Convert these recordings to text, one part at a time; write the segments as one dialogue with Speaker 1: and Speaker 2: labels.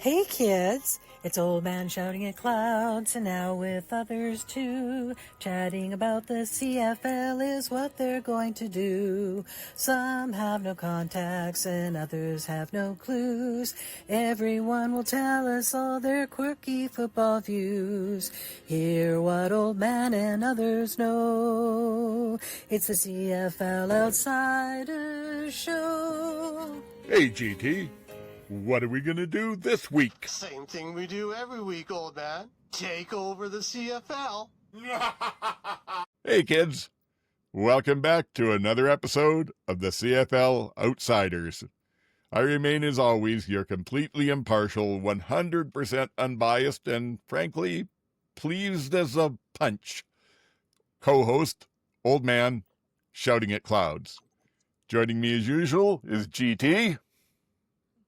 Speaker 1: Hey kids, it's Old Man Shouting at Clouds, and now with others too. Chatting about the CFL is what they're going to do. Some have no contacts and others have no clues. Everyone will tell us all their quirky football views. Hear what Old Man and others know. It's the CFL Outsiders show.
Speaker 2: Hey GT, what are we going to do this week?
Speaker 3: Same thing we do every week, old man. Take over the CFL.
Speaker 2: Hey kids, welcome back to another episode of the CFL Outsiders. I remain as always your completely impartial, 100% unbiased, and frankly, pleased as a punch co-host, Old Man Shouting at Clouds. Joining me as usual is GT.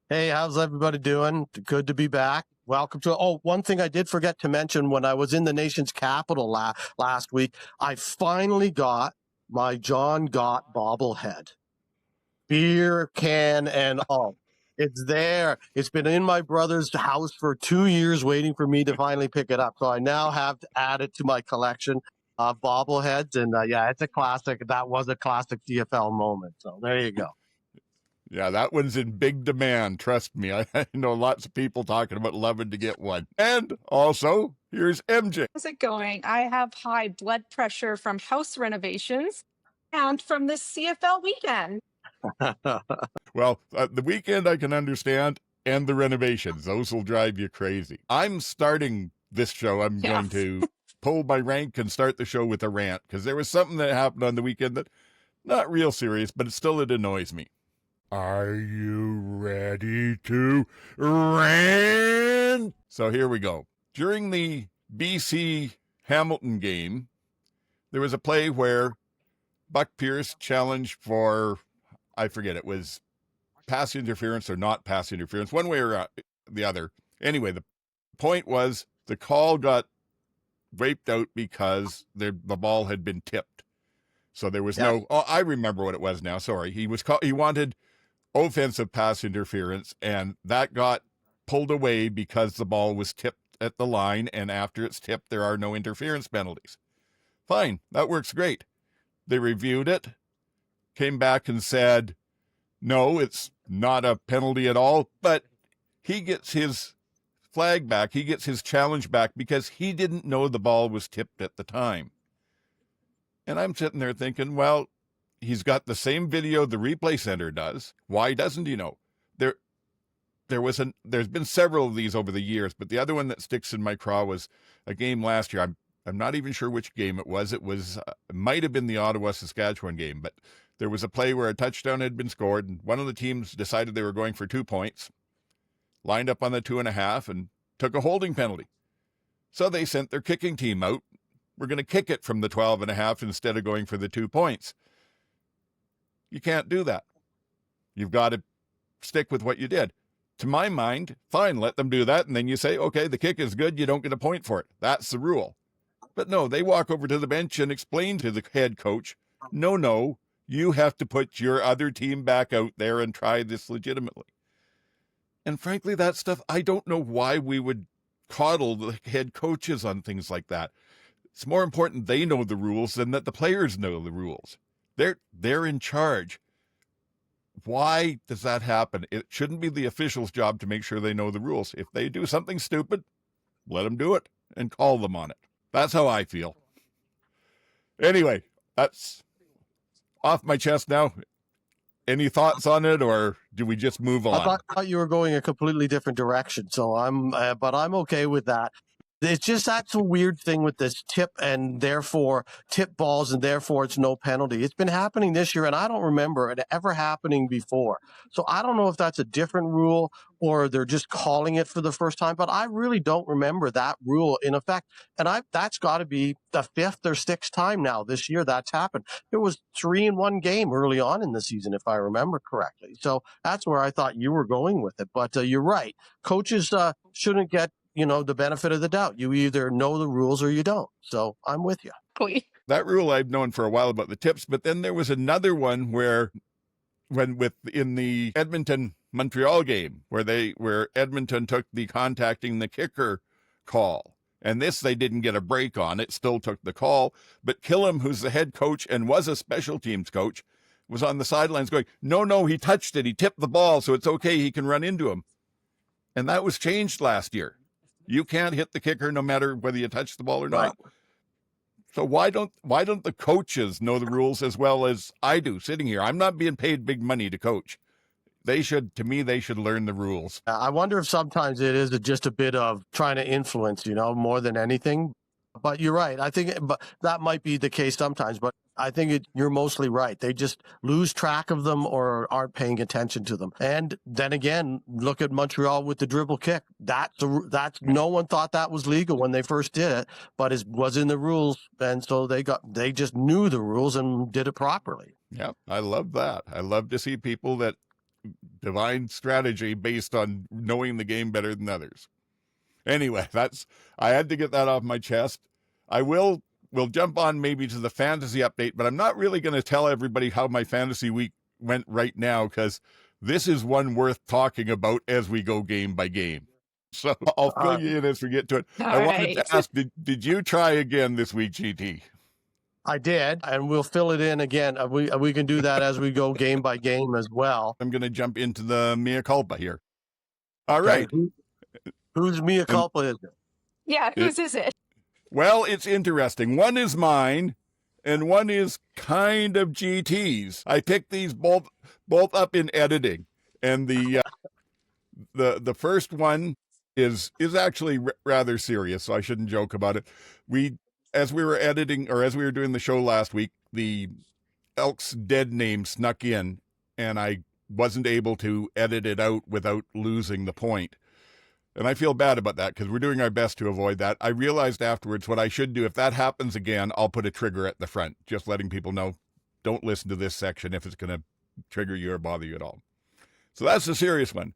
Speaker 3: Hey, how's everybody doing? Good to be back. Welcome to. Oh, one thing I did forget to mention when I was in the nation's capital last week, I finally got my John Gott bobblehead. Beer can and all. It's there. It's been in my brother's house for 2 years waiting for me to finally pick it up. So I now have to add it to my collection of bobbleheads. And yeah, it's a classic. That was a classic CFL moment. So there you go.
Speaker 2: Yeah, that one's in big demand. Trust me. I know lots of people talking about loving to get one. And also, here's MJ.
Speaker 4: How's it going? I have high blood pressure from house renovations and from this CFL weekend.
Speaker 2: Well, the weekend I can understand, and the renovations. Those will drive you crazy. I'm starting this show. I'm going to pull my rank and start the show with a rant, because there was something that happened on the weekend that, not real serious, but still it annoys me. Are you ready to rant? So here we go. During the BC Hamilton game, there was a play where Buck Pierce challenged for, I forget, it was pass interference or not pass interference, one way or the other. Anyway, the point was the call got wiped out because the ball had been tipped. So there was I remember what it was now. Sorry. He wanted offensive pass interference, and that got pulled away because the ball was tipped at the line, and after it's tipped, there are no interference penalties. Fine, that works great. They reviewed it, came back and said, no, it's not a penalty at all, but he gets his flag back, he gets his challenge back because he didn't know the ball was tipped at the time. And I'm sitting there thinking, well, he's got the same video the replay center does. Why doesn't he know? There's been several of these over the years, but the other one that sticks in my craw was a game last year. I'm not even sure which game it was. It might have been the Ottawa Saskatchewan game, but there was a play where a touchdown had been scored, and one of the teams decided they were going for 2 points, lined up on the 2.5, and took a holding penalty. So they sent their kicking team out. We're going to kick it from the 12.5 instead of going for the 2 points. You can't do that. You've got to stick with what you did. To my mind, fine, let them do that, and then you say, okay, the kick is good, you don't get a point for it. That's the rule. But no, they walk over to the bench and explain to the head coach, no, you have to put your other team back out there and try this legitimately. And frankly, that stuff, I don't know why we would coddle the head coaches on things like that. It's more important they know the rules than that the players know the rules. They're in charge. Why does that happen? It shouldn't be the official's job to make sure they know the rules. If they do something stupid, let them do it and call them on it. That's how I feel. Anyway, that's off my chest now. Any thoughts on it, or do we just move on?
Speaker 3: I thought you were going a completely different direction, so I'm okay with that. It's just that's a weird thing with this tip and therefore tip balls and therefore it's no penalty. It's been happening this year and I don't remember it ever happening before. So I don't know if that's a different rule or they're just calling it for the first time, but I really don't remember that rule in effect. And that's got to be the 5th or 6th time now this year that's happened. It was 3 in one game early on in the season, if I remember correctly. So that's where I thought you were going with it. But you're right. Coaches shouldn't get the benefit of the doubt. You either know the rules or you don't. So I'm with you.
Speaker 2: That rule I've known for a while about the tips, but then there was another one where in the Edmonton Montreal game where Edmonton took the contacting the kicker call. And this, they didn't get a break on. It still took the call. But Killam, who's the head coach and was a special teams coach, was on the sidelines going, no, he touched it. He tipped the ball, so it's okay. He can run into him. And that was changed last year. You can't hit the kicker no matter whether you touch the ball or not. Right. So why don't the coaches know the rules as well as I do sitting here? I'm not being paid big money to coach. They should learn the rules.
Speaker 3: I wonder if sometimes it is just a bit of trying to influence, more than anything. But you're right. I think that might be the case sometimes. But I think you're mostly right. They just lose track of them or aren't paying attention to them. And then again, look at Montreal with the dribble kick. That's no one thought that was legal when they first did it, but it was in the rules, and so they just knew the rules and did it properly.
Speaker 2: Yeah, I love that. I love to see people that divine strategy based on knowing the game better than others. Anyway, I had to get that off my chest. We'll jump on maybe to the fantasy update, but I'm not really going to tell everybody how my fantasy week went right now, because this is one worth talking about as we go game by game. So I'll fill you in as we get to it. I wanted to ask, did you try again this week, GT?
Speaker 3: I did, and we'll fill it in again. We can do that as we go game by game as well.
Speaker 2: I'm going to jump into the Mea Culpa here. All right.
Speaker 3: Whose Mea Culpa is it?
Speaker 4: Yeah, whose is it?
Speaker 2: Well, it's interesting. One is mine, and one is kind of GT's. I picked these both up in editing, and the first one is actually rather serious, so I shouldn't joke about it. As we were editing, or as we were doing the show last week, the Elk's dead name snuck in, and I wasn't able to edit it out without losing the point. And I feel bad about that, because we're doing our best to avoid that. I realized afterwards what I should do, if that happens again, I'll put a trigger at the front, just letting people know, don't listen to this section if it's going to trigger you or bother you at all. So that's the serious one.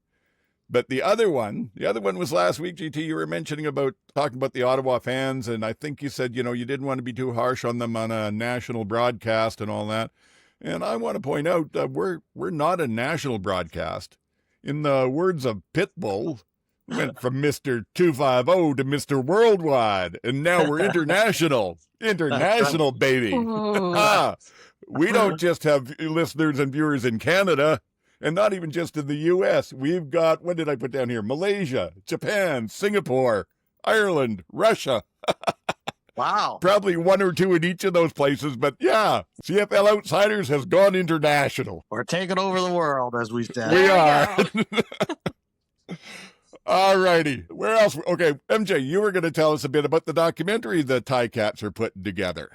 Speaker 2: But the other one was last week, GT, you were talking about the Ottawa fans, and I think you said, you didn't want to be too harsh on them on a national broadcast and all that. And I want to point out that we're not a national broadcast. In the words of Pitbull, went from Mr. 250 to Mr. Worldwide, and now we're international. International, baby. We don't just have listeners and viewers in Canada. And not even just in the U.S. We've got, what did I put down here? Malaysia, Japan, Singapore, Ireland, Russia.
Speaker 3: Wow.
Speaker 2: Probably one or two in each of those places. But yeah, CFL Outsiders has gone international.
Speaker 3: We're taking over the world, as we said.
Speaker 2: We are. All righty. Where else? Okay, MJ, you were going to tell us a bit about the documentary the Ticats are putting together.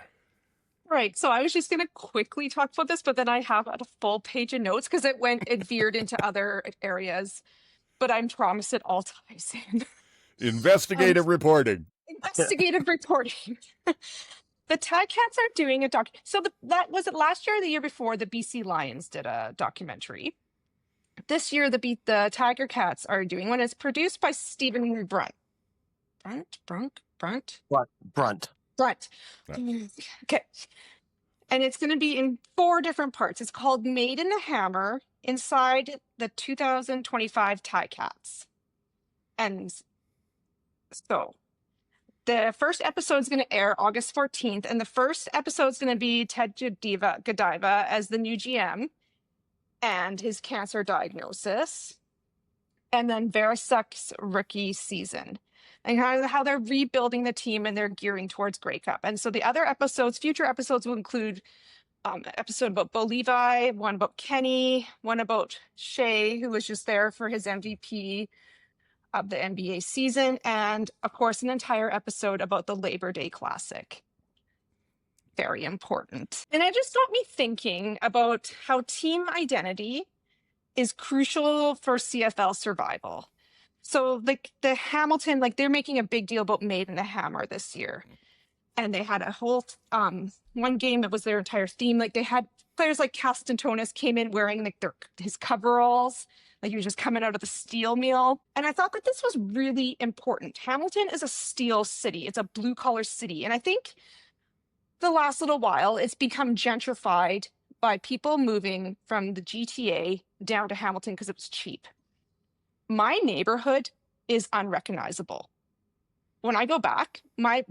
Speaker 4: Right. So I was just going to quickly talk about this, but then I have a full page of notes because it veered into other areas. But I promise it all ties in.
Speaker 2: Investigative reporting.
Speaker 4: Investigative reporting. The Ticats are doing a doc. So that was it last year or the year before, the BC Lions did a documentary. This year, the Tiger Cats are doing one. It's produced by Stephen Brunt.
Speaker 3: Brunt.
Speaker 4: Okay. And it's going to be in 4 different parts. It's called Made in the Hammer inside the 2025 Ticats. And so the first episode is going to air August 14th. And the first episode is going to be Ted Godiva as the new GM and his cancer diagnosis. And then Verasuk's rookie season. And how they're rebuilding the team and they're gearing towards Grey Cup. And so the future episodes will include an episode about Bo Levi, one about Kenny, one about Shea, who was just there for his MVP of the NBA season, and of course, an entire episode about the Labor Day Classic. Very important. And it just got me thinking about how team identity is crucial for CFL survival. So like the Hamilton, like they're making a big deal about Made in the Hammer this year. And they had a whole, one game, it was their entire theme. Like they had players like Castantonis came in wearing like his coveralls, like he was just coming out of the steel mill. And I thought that this was really important. Hamilton is a steel city. It's a blue collar city. And I think the last little while it's become gentrified by people moving from the GTA down to Hamilton because it was cheap. My neighborhood is unrecognizable. When I go back, my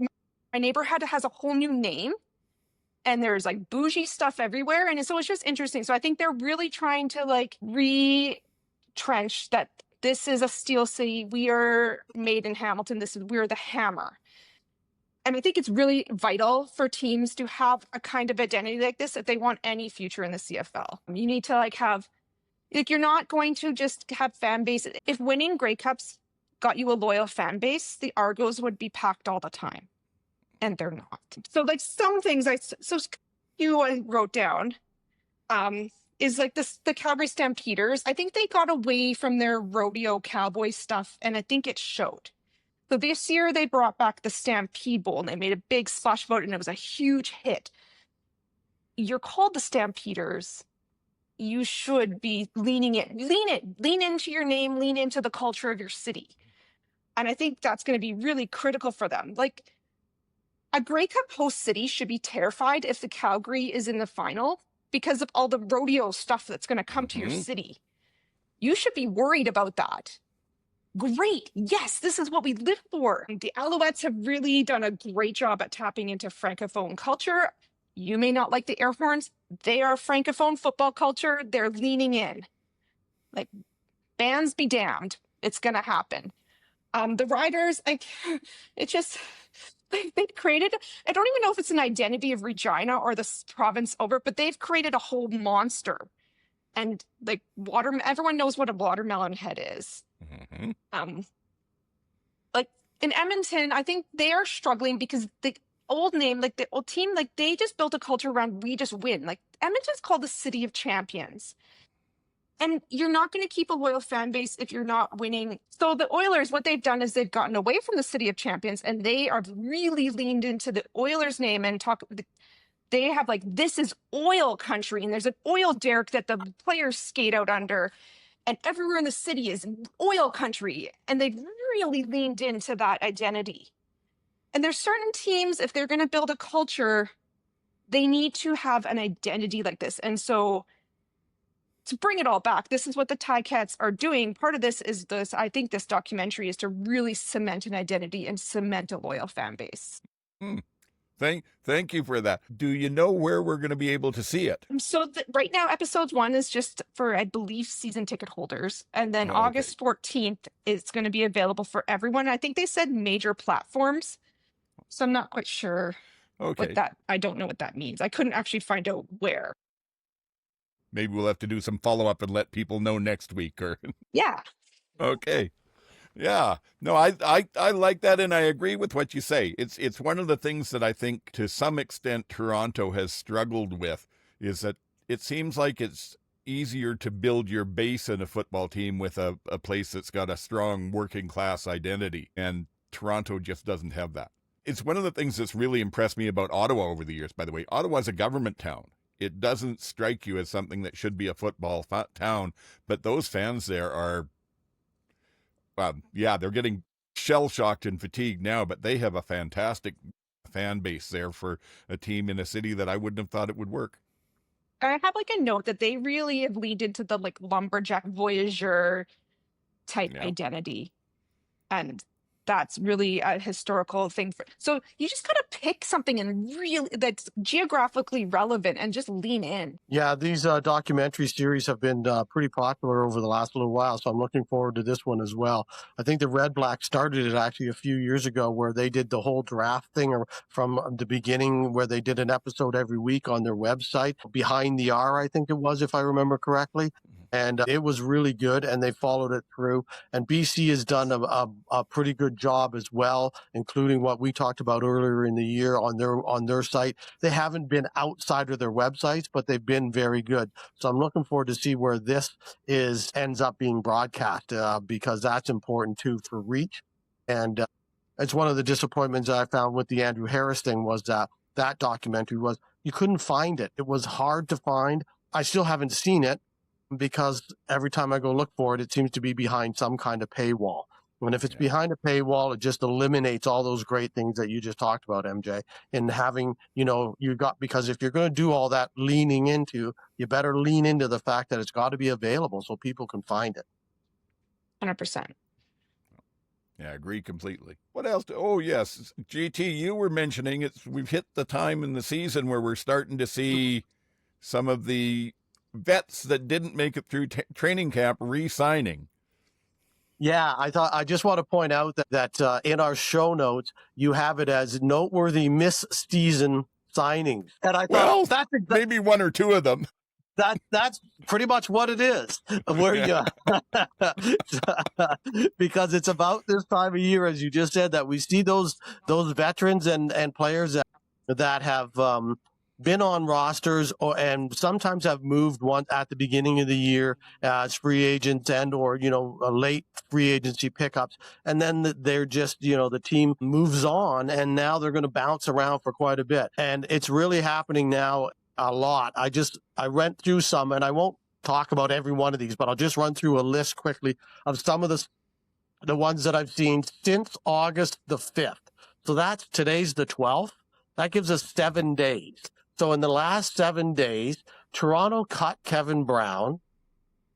Speaker 4: neighborhood has a whole new name, and there's like bougie stuff everywhere. And so it's just interesting. So I think they're really trying to like retrench that this is a steel city. We are made in Hamilton. We're the hammer. And I think it's really vital for teams to have a kind of identity like this if they want any future in the CFL. You need to you're not going to just have fan base. If winning Grey Cups got you a loyal fan base, the Argos would be packed all the time. And they're not. So like some things I wrote down is like the Calgary Stampeders. I think they got away from their rodeo cowboy stuff, and I think it showed. So this year they brought back the Stampede Bowl, and they made a big splash vote, and it was a huge hit. You're called the Stampeders. You should be lean into your name, lean into the culture of your city. And I think that's going to be really critical for them. Like, a Grey Cup host city should be terrified if the Calgary is in the final because of all the rodeo stuff that's going to come to your city. You should be worried about that. Great. Yes, this is what we live for. The Alouettes have really done a great job at tapping into Francophone culture. You may not like the air horns. They are Francophone football culture. They're leaning in. Like, bands be damned. It's going to happen. The Riders, it just... They've created, I don't even know if it's an identity of Regina or the province over, but they've created a whole monster. And like everyone knows what a watermelon head is. Like in Edmonton, I think they are struggling because the old name, like the old team, like they just built a culture around we just win. Like Edmonton's called the City of Champions. And you're not going to keep a loyal fan base if you're not winning. So the Oilers, what they've done is they've gotten away from the City of Champions, and they are really leaned into the Oilers name and they have like, this is oil country, and there's an oil derrick that the players skate out under, and everywhere in the city is oil country. And they've really leaned into that identity. And there's certain teams, if they're going to build a culture, they need to have an identity like this. And so to bring it all back, this is what the Ticats are doing. Part of this is I think this documentary is to really cement an identity and cement a loyal fan base.
Speaker 2: Thank you for that. Do you know where we're going to be able to see it?
Speaker 4: So right now, episode 1 is just for, I believe, season ticket holders. And then August 14th, it's going to be available for everyone. I think they said major platforms. So I'm not quite sure I don't know what that means. I couldn't actually find out where.
Speaker 2: Maybe we'll have to do some follow-up and let people know next week.
Speaker 4: Yeah.
Speaker 2: Okay. Yeah. No, I like that, and I agree with what you say. It's one of the things that I think to some extent Toronto has struggled with is that it seems like it's easier to build your base in a football team with a place that's got a strong working class identity, and Toronto just doesn't have that. It's one of the things that's really impressed me about Ottawa over the years, by the way. Ottawa's a government town. It doesn't strike you as something that should be a football town, but those fans there are, they're getting shell-shocked and fatigued now, but they have a fantastic fan base there for a team in a city that I wouldn't have thought it would work.
Speaker 4: I have like a note that they really have leaned into the like lumberjack voyageur type identity. And that's really a historical thing. So you just got to pick something and really that's geographically relevant and just lean in.
Speaker 3: Yeah, these documentary series have been pretty popular over the last little while, so I'm looking forward to this one as well. I think the Red Black started it actually a few years ago where they did the whole draft thing from the beginning where they did an episode every week on their website. Behind the R, I think it was, if I remember correctly. And it was really good, and they followed it through. And BC has done a pretty good job as well, including what we talked about earlier in the year on their site. They haven't been outside of their websites, but they've been very good. So I'm looking forward to see where this ends up being broadcast because that's important too for reach. And it's one of the disappointments that I found with the Andrew Harris thing was that documentary was you couldn't find it. It was hard to find. I still haven't seen it, because every time I go look for it, it seems to be behind some kind of paywall, And if it's behind a paywall, it just eliminates all those great things that you just talked about, MJ. And having, because if you're going to do all that leaning into, you better lean into the fact that it's got to be available so people can find it.
Speaker 4: 100%.
Speaker 2: Yeah, I agree completely. What else? Oh, yes. GT, you were mentioning we've hit the time in the season where we're starting to see some of the vets that didn't make it through training camp re-signing.
Speaker 3: Yeah, I just want to point out that in our show notes, you have it as noteworthy miss-season signings. And I thought that's
Speaker 2: maybe one or two of them.
Speaker 3: That's pretty much what it is. Because it's about this time of year, as you just said, that we see those veterans and players that have been on rosters and sometimes have moved one at the beginning of the year as free agents or late free agency pickups, and then they're just the team moves on and now they're going to bounce around for quite a bit, and it's really happening now a lot. I went through some, and I won't talk about every one of these, but I'll just run through a list quickly of some of the ones that I've seen since August the 5th. So today's the 12th. That gives us 7 days. So in the last 7 days, Toronto cut Kevin Brown.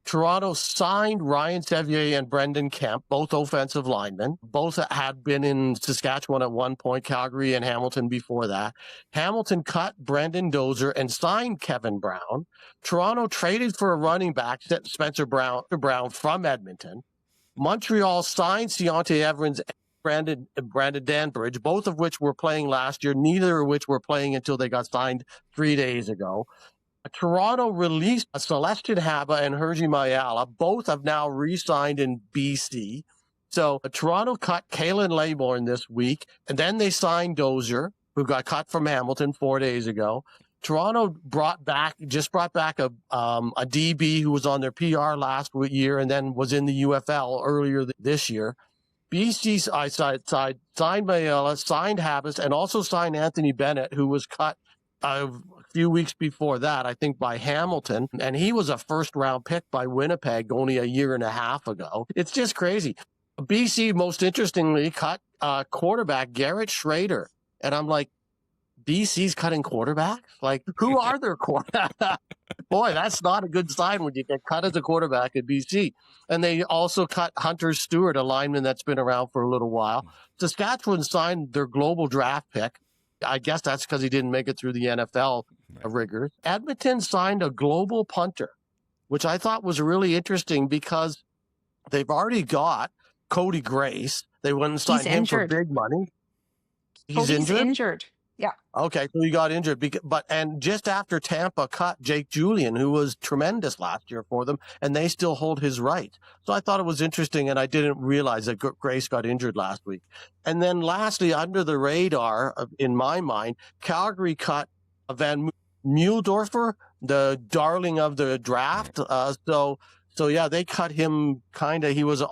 Speaker 3: Toronto signed Ryan Sevier and Brendan Kemp, both offensive linemen. Both had been in Saskatchewan at one point, Calgary and Hamilton before that. Hamilton cut Brendan Dozer and signed Kevin Brown. Toronto traded for a running back, Spencer Brown from Edmonton. Montreal signed Deontay Evans and Brandon Danbridge, both of which were playing last year, neither of which were playing until they got signed 3 days ago. Toronto released Celestin Haba and Hergy Mayala. Both have now re-signed in BC. So Toronto cut Kalen Laybourne this week, and then they signed Dozier, who got cut from Hamilton 4 days ago. Toronto brought back a DB who was on their PR last year and then was in the UFL earlier this year. BC side signed Mayala, signed Habas, and also signed Anthony Bennett, who was cut a few weeks before that, I think, by Hamilton. And he was a first-round pick by Winnipeg only a year and a half ago. It's just crazy. BC, most interestingly, cut quarterback Garrett Schrader. And I'm like, BC's cutting quarterbacks? Like, who are their quarterbacks? Boy, that's not a good sign when you get cut as a quarterback at BC. And they also cut Hunter Stewart, a lineman that's been around for a little while. Saskatchewan signed their global draft pick. I guess that's because he didn't make it through the NFL rigors. Edmonton signed a global punter, which I thought was really interesting because they've already got Cody Grace. They went and signed him for big money.
Speaker 4: He's injured. Yeah.
Speaker 3: Okay, so he got injured, and just after Tampa cut Jake Julian, who was tremendous last year for them, and they still hold his rights. So I thought it was interesting, and I didn't realize that Grace got injured last week. And then lastly, under the radar, in my mind, Calgary cut Van Mueldorfer, the darling of the draft. So yeah, they cut him he was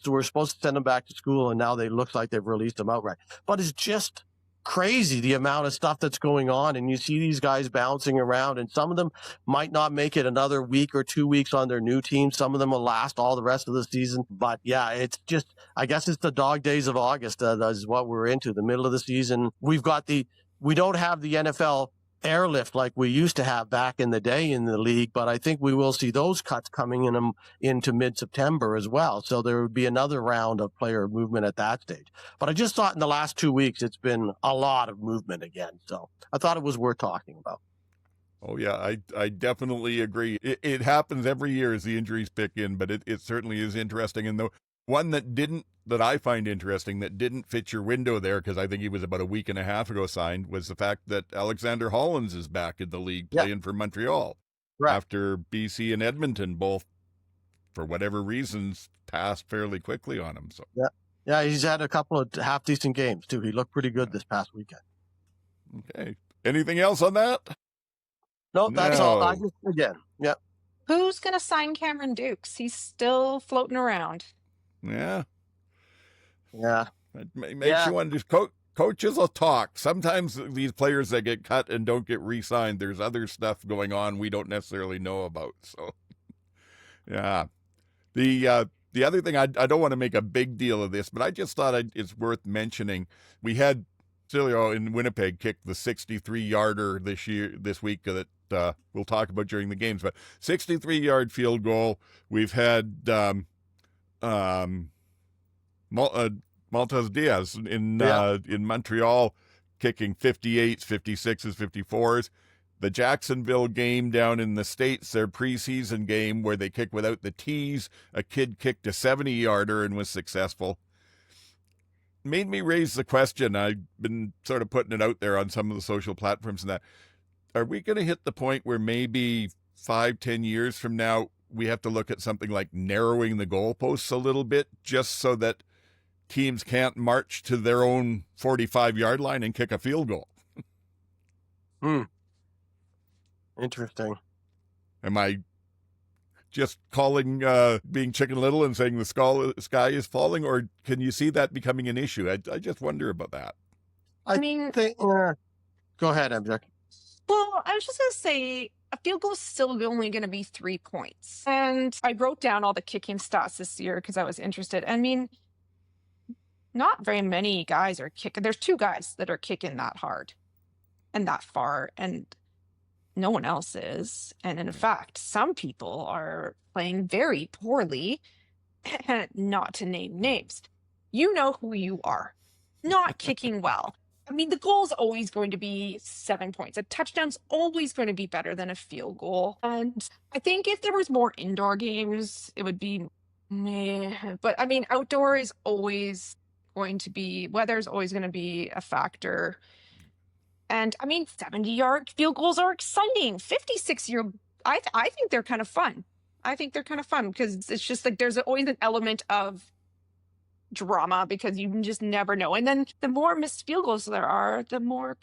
Speaker 3: we're supposed to send him back to school, and now they look like they've released him outright. But it's just crazy the amount of stuff that's going on, and you see these guys bouncing around, and some of them might not make it another week or 2 weeks on their new team. Some of them will last all the rest of the season. But yeah, it's just, I guess it's the dog days of August. Is what we're into, the middle of the season. We don't have the NFL airlift like we used to have back in the day in the league, but I think we will see those cuts coming into mid-September as well. So there would be another round of player movement at that stage. But I just thought in the last 2 weeks, it's been a lot of movement again. So I thought it was worth talking about.
Speaker 2: Oh, yeah, I definitely agree. It happens every year as the injuries pick in, but it certainly is interesting. And the one that I find interesting that didn't fit your window there, because I think he was about a week and a half ago signed, was the fact that Alexander Hollins is back in the league playing for Montreal. Right. After BC and Edmonton both, for whatever reasons, passed fairly quickly on him. So yeah, he's had a couple of half-decent games, too. He looked pretty good this past weekend. Okay. Anything else on that?
Speaker 3: No, that's all. Yep.
Speaker 4: Who's going to sign Cameron Dukes? He's still floating around.
Speaker 2: Yeah.
Speaker 3: Yeah.
Speaker 2: It makes you wonder. Coaches will talk. Sometimes these players that get cut and don't get re-signed, there's other stuff going on we don't necessarily know about. So, yeah. The the other thing, I don't want to make a big deal of this, but I just thought it's worth mentioning. We had Cilio in Winnipeg kick the 63-yarder this week that we'll talk about during the games. But 63-yard field goal. We've had Maltese Diaz in Montreal kicking 58s, 56s, 54s. The Jacksonville game down in the States, their preseason game where they kick without the tees, a kid kicked a 70-yarder and was successful. Made me raise the question. I've been sort of putting it out there on some of the social platforms and that. Are we going to hit the point where maybe 5-10 years from now, we have to look at something like narrowing the goalposts a little bit just so that teams can't march to their own 45-yard line and kick a field goal?
Speaker 3: Interesting.
Speaker 2: Am I just calling being Chicken Little and saying the sky is falling, or can you see that becoming an issue? I just wonder about that.
Speaker 3: I think. Go ahead, MJ.
Speaker 4: Well, I was just going to say a field goal is still only going to be 3 points. And I wrote down all the kicking stats this year because I was interested. I mean, not very many guys are kicking. There's 2 guys that are kicking that hard and that far, and no one else is. And in fact, some people are playing very poorly, not to name names. You know who you are. Not kicking well. I mean, the goal's always going to be 7 points. A touchdown's always going to be better than a field goal. And I think if there was more indoor games, it would be meh. But I mean, outdoor is always going to be, weather's always going to be a factor. And I mean, 70-yard field goals are exciting. 56-year, I think they're kind of fun. I think they're kind of fun because it's just like there's always an element of drama because you just never know. And then the more missed field goals there are, the more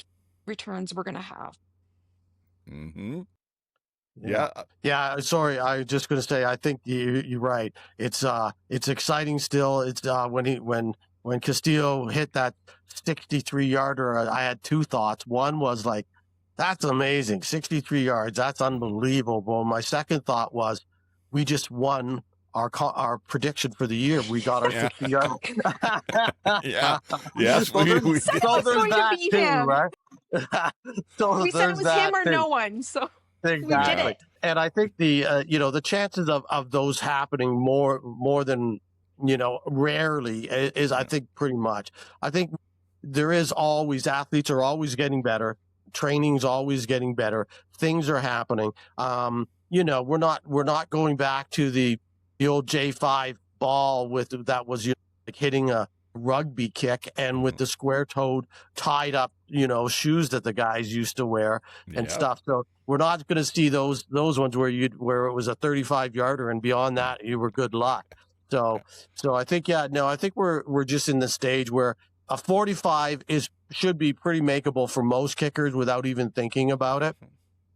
Speaker 4: returns we're going to have.
Speaker 2: Mm-hmm.
Speaker 3: Yeah. Sorry, I was just going to say, I think you're right. It's exciting still. It's when Castillo hit that 63-yarder, I had 2 thoughts. One was like, that's amazing, 63 yards, that's unbelievable. My second thought was, we just won our prediction for the year. We got our 60 yards.
Speaker 2: Yes.
Speaker 3: So there's that
Speaker 4: be
Speaker 3: too,
Speaker 4: him.
Speaker 3: right? So
Speaker 4: We said it was him or
Speaker 3: too.
Speaker 4: no one. So
Speaker 3: Exactly.
Speaker 4: we did it.
Speaker 3: And I think the chances of those happening more than, rarely is, I think, pretty much. I think there is always, athletes are always getting better. Training's always getting better. Things are happening. We're not going back to the old J5 ball that was like hitting a rugby kick and with the square-toed tied up, shoes that the guys used to wear and stuff. So we're not going to see those ones where it was a 35-yarder and beyond that you were good luck. So I think I think we're just in the stage where a 45 should be pretty makeable for most kickers without even thinking about it.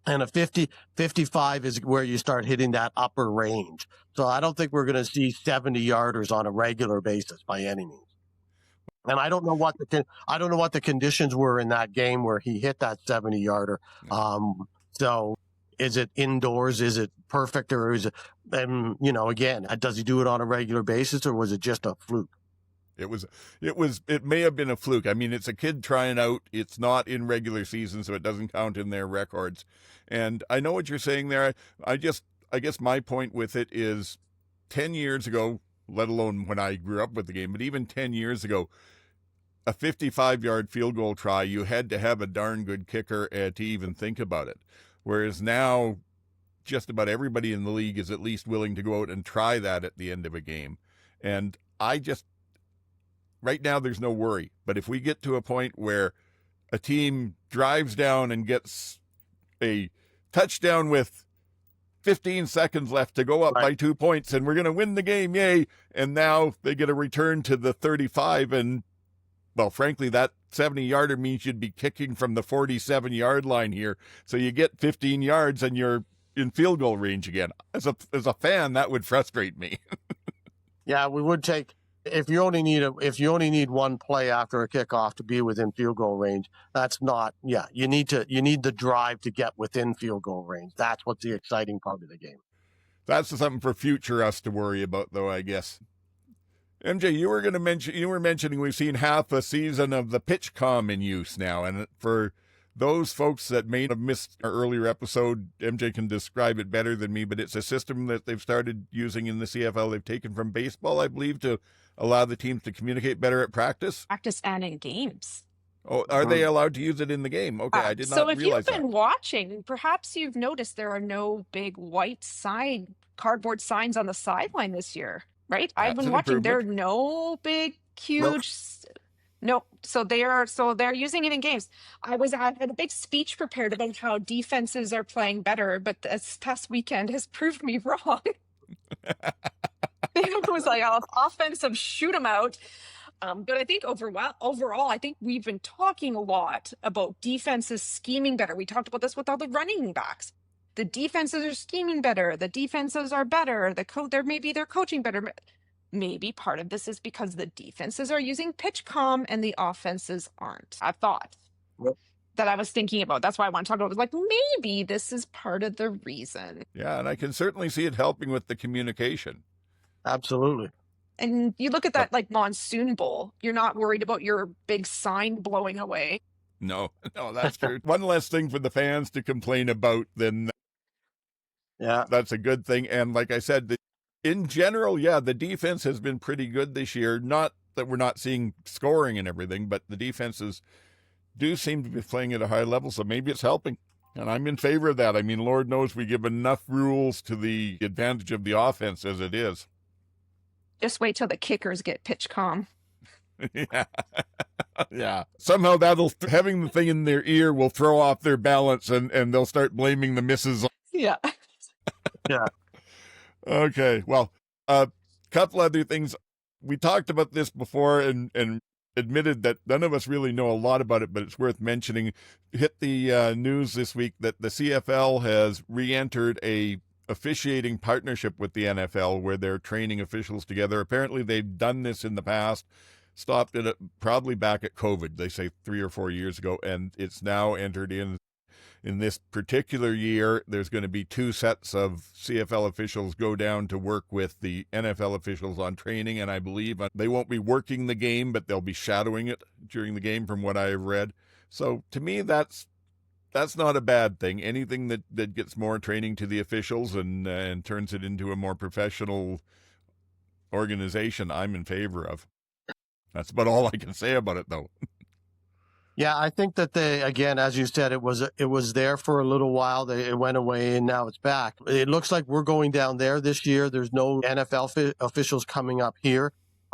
Speaker 3: And a 55 is where you start hitting that upper range. So I don't think we're going to see 70-yarders on a regular basis by any means. And I don't know what the conditions were in that game where he hit that 70-yarder. So is it indoors? Is it perfect? Or is it, again, does he do it on a regular basis, or was it just a fluke?
Speaker 2: It may have been a fluke. I mean, it's a kid trying out. It's not in regular season, so it doesn't count in their records. And I know what you're saying there. I guess my point with it is 10 years ago, let alone when I grew up with the game, but even 10 years ago, a 55-yard field goal try, you had to have a darn good kicker to even think about it. Whereas now, just about everybody in the league is at least willing to go out and try that at the end of a game. And right now, there's no worry. But if we get to a point where a team drives down and gets a touchdown with 15 seconds left to go up by 2 points, and we're going to win the game, yay, and now they get a return to the 35, and, well, frankly, that 70-yarder means you'd be kicking from the 47-yard line here. So you get 15 yards, and you're in field goal range again. As a fan, that would frustrate me.
Speaker 3: Yeah, we would take... If you only need one play after a kickoff to be within field goal range, that's not. Yeah, you need the drive to get within field goal range. That's what's the exciting part of the game.
Speaker 2: That's something for future us to worry about, though, I guess. MJ, you were mentioning we've seen half a season of the Pitchcom in use now, and for those folks that may have missed our earlier episode, MJ can describe it better than me, but it's a system that they've started using in the CFL. They've taken from baseball, I believe, to allow the teams to communicate better at practice.
Speaker 4: Practice and in games.
Speaker 2: Oh, are they allowed to use it in the game? Okay, I did not realize that.
Speaker 4: So if you've been watching, perhaps you've noticed there are no big white cardboard signs on the sideline this year, right? I've been watching. There are no big, huge. Nope. So they're using it in games. I had a big speech prepared about how defenses are playing better, but this past weekend has proved me wrong. It was like offensive shoot 'em out. But I think overall, I think we've been talking a lot about defenses scheming better. We talked about this with all the running backs. The defenses are scheming better. The defenses are better. They're coaching better. Maybe part of this is because the defenses are using Pitchcom and the offenses aren't. I thought that I was thinking about. That's why I want to talk about it. Like, maybe this is part of the reason.
Speaker 2: Yeah, and I can certainly see it helping with the communication.
Speaker 3: Absolutely.
Speaker 4: And you look at that like Monsoon Bowl, you're not worried about your big sign blowing away.
Speaker 2: No, that's true. One less thing for the fans to complain about, then that's a good thing. And like I said, in general, the defense has been pretty good this year. Not that we're not seeing scoring and everything, but the defenses do seem to be playing at a high level, so maybe it's helping. And I'm in favor of that. I mean, Lord knows we give enough rules to the advantage of the offense as it is.
Speaker 4: Just wait till the kickers get Pitchcom.
Speaker 2: Yeah. Somehow having the thing in their ear will throw off their balance and they'll start blaming the misses.
Speaker 4: Yeah.
Speaker 3: Yeah.
Speaker 2: Okay. Well, a couple other things. We talked about this before and admitted that none of us really know a lot about it, but it's worth mentioning. Hit the news this week that the CFL has re-entered a officiating partnership with the NFL where they're training officials together. Apparently they've done this in the past, stopped it probably back at COVID, they say 3 or 4 years ago, and it's now entered in this particular year. There's going to be 2 sets of CFL officials go down to work with the NFL officials on training, and I believe they won't be working the game, but they'll be shadowing it during the game from what I've read. So to me, that's not a bad thing. Anything that gets more training to the officials and turns it into a more professional organization, I'm in favor of. That's about all I can say about it, though.
Speaker 3: Yeah, I think that again, as you said, it was there for a little while. It went away and now it's back. It looks like we're going down there this year. There's no NFL officials coming up here.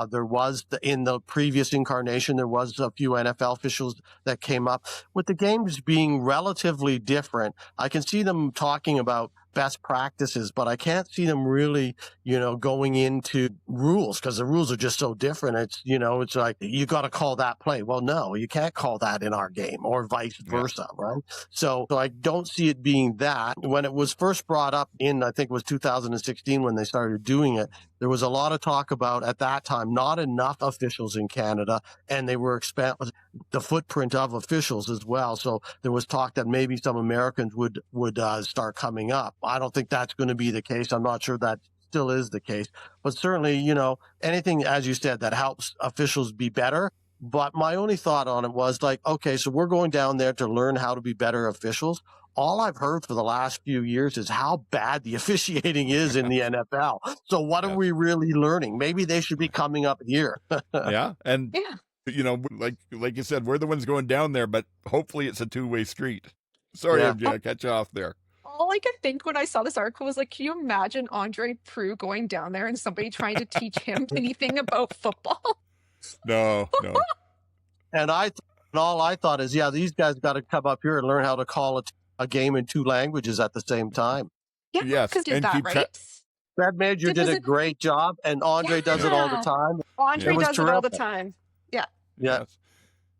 Speaker 3: There was in the previous incarnation, there was a few NFL officials that came up. With the games being relatively different, I can see them talking about best practices, but I can't see them really, going into rules because the rules are just so different. It's like, you got to call that play. Well, no, you can't call that in our game or vice versa, right? So I don't see it being that. When it was first brought up in, I think it was 2016 when they started doing it, there was a lot of talk about, at that time, not enough officials in Canada, and they were expanding the footprint of officials as well. So there was talk that maybe some Americans would start coming up. I don't think that's going to be the case. I'm not sure that still is the case. But certainly, anything, as you said, that helps officials be better. But my only thought on it was like, okay, so we're going down there to learn how to be better officials. All I've heard for the last few years is how bad the officiating is in the NFL. So what are we really learning? Maybe they should be coming up here.
Speaker 2: Yeah. And, like you said, we're the ones going down there, but hopefully it's a two-way street. Sorry, MJ, I cut you off there.
Speaker 4: All I could think when I saw this article was like, can you imagine Andre Proulx going down there and somebody trying to teach him anything about football?
Speaker 2: No.
Speaker 3: And all I thought is, these guys got to come up here and learn how to call a game in 2 languages at the same time.
Speaker 4: Yeah,
Speaker 2: yes,
Speaker 4: because did that, right?
Speaker 3: Brad Major did a great job, and Andre does it all the time.
Speaker 4: Andre does it all the time. Yeah.
Speaker 2: Yes.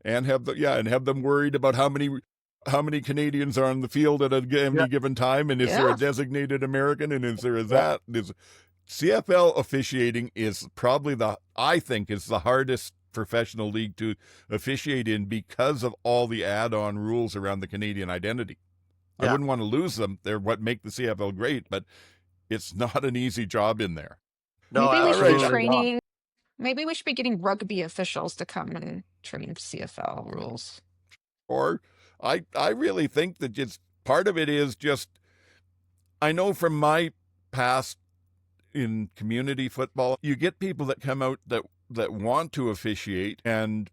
Speaker 2: And have them worried about how many Canadians are on the field at any given time, and is there a designated American, and is there that? CFL officiating is probably I think is the hardest professional league to officiate in because of all the add-on rules around the Canadian identity. I wouldn't want to lose them. They're what make the CFL great, but It's not an easy job in there.
Speaker 3: No,
Speaker 4: Maybe we should be
Speaker 3: absolutely not.
Speaker 4: training. Maybe we should be getting rugby officials to come and train CFL rules.
Speaker 2: Or I really think that it's part of it is just, I know from my past in community football, you get people that come out that want to officiate, and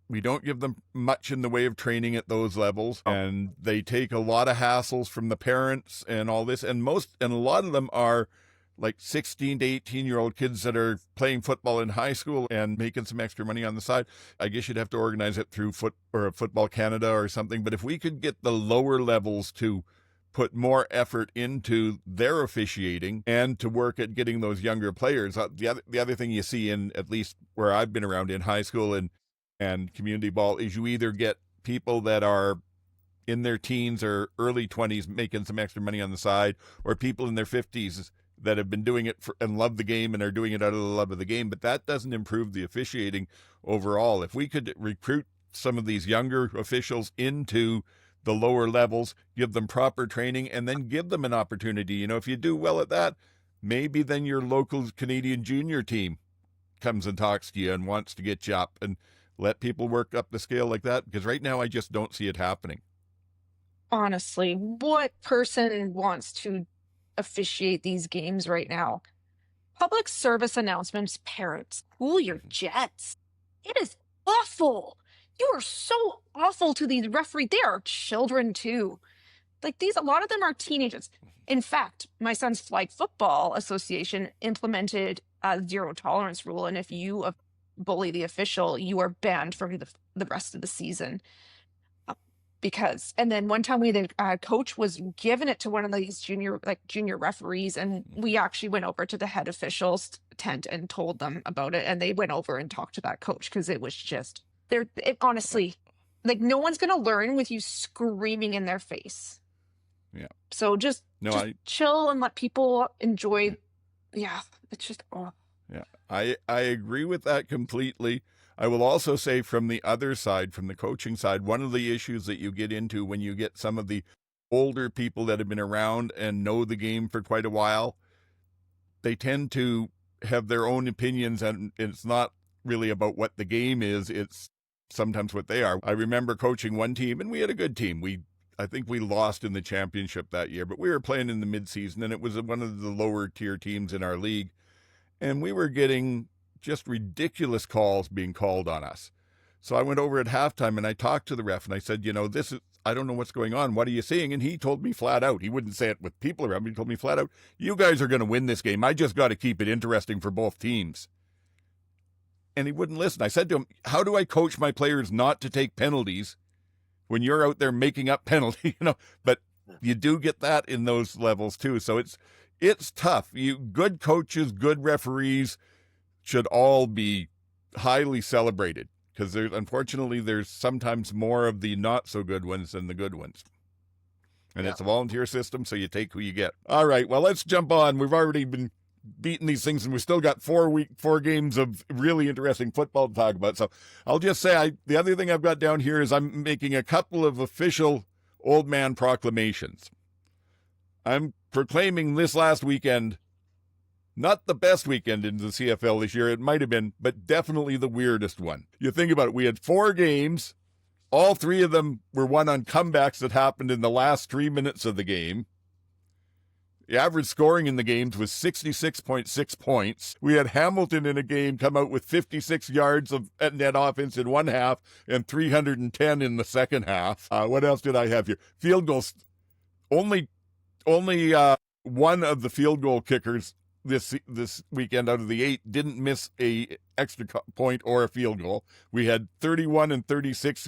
Speaker 2: we don't give them much in the way of training at those levels, and they take a lot of hassles from the parents and all this, and a lot of them are like 16 to 18-year-old kids that are playing football in high school and making some extra money on the side. I guess you'd have to organize it through Football Canada or something, but if we could get the lower levels to put more effort into their officiating and to work at getting those younger players. The other thing you see in, at least where I've been around in high school and community ball, is you either get people that are in their teens or early 20s making some extra money on the side, or people in their 50s that have been doing it and love the game and are doing it out of the love of the game. But that doesn't improve the officiating overall. If we could recruit some of these younger officials into the lower levels, give them proper training, and then give them an opportunity. If you do well at that, maybe then your local Canadian junior team comes and talks to you and wants to get you up, and let people work up the scale like that. Because right now I just don't see it happening.
Speaker 4: Honestly, what person wants to officiate these games right now? Public service announcements, parents, cool your jets. It is awful. You are so awful to these referees. They are children too. Like a lot of them are teenagers. In fact, my son's flag football association implemented a zero tolerance rule. And if you bully the official, you are banned from the rest of the season. And then one time the coach was giving it to one of these junior referees, and we actually went over to the head officials tent and told them about it, and they went over and talked to that coach, because it was just honestly, no one's gonna learn with you screaming in their face.
Speaker 2: Yeah.
Speaker 4: So just chill and let people enjoy. Yeah, it's just
Speaker 2: Yeah, I agree with that completely. I will also say, from the other side, from the coaching side, one of the issues that you get into when you get some of the older people that have been around and know the game for quite a while, they tend to have their own opinions, and it's not really about what the game is, it's sometimes what they are. I remember coaching one team, and we had a good team. I think we lost in the championship that year, but we were playing in the midseason, and it was one of the lower tier teams in our league, and we were getting just ridiculous calls being called on us. So I went over at halftime and I talked to the ref, and I said, I don't know what's going on. What are you seeing? And he told me flat out, he wouldn't say it with people around me, he told me flat out, you guys are going to win this game. I just got to keep it interesting for both teams. And he wouldn't listen. I said to him, how do I coach my players not to take penalties when you're out there making up penalties? But you do get that in those levels too. So it's tough. Good coaches, good referees should all be highly celebrated, because unfortunately there's sometimes more of the not so good ones than the good ones. And It's a volunteer system, so you take who you get. All right, well, let's jump on. We've already been beating these things, and we still got 4 games of really interesting football to talk about. So I'll just say, the other thing I've got down here is I'm making a couple of official old man proclamations. I'm proclaiming this last weekend not the best weekend in the CFL this year. It might have been, but definitely the weirdest one. You think about it. We had 4 games. All 3 of them were won on comebacks that happened in the last 3 minutes of the game. The average scoring in the games was 66.6 points. We had Hamilton in a game come out with 56 yards of net offense in one half and 310 in the second half. What else did I have here? Field goals. Only one of the field goal kickers this weekend out of the 8 didn't miss a extra point or a field goal. We had 31 and 36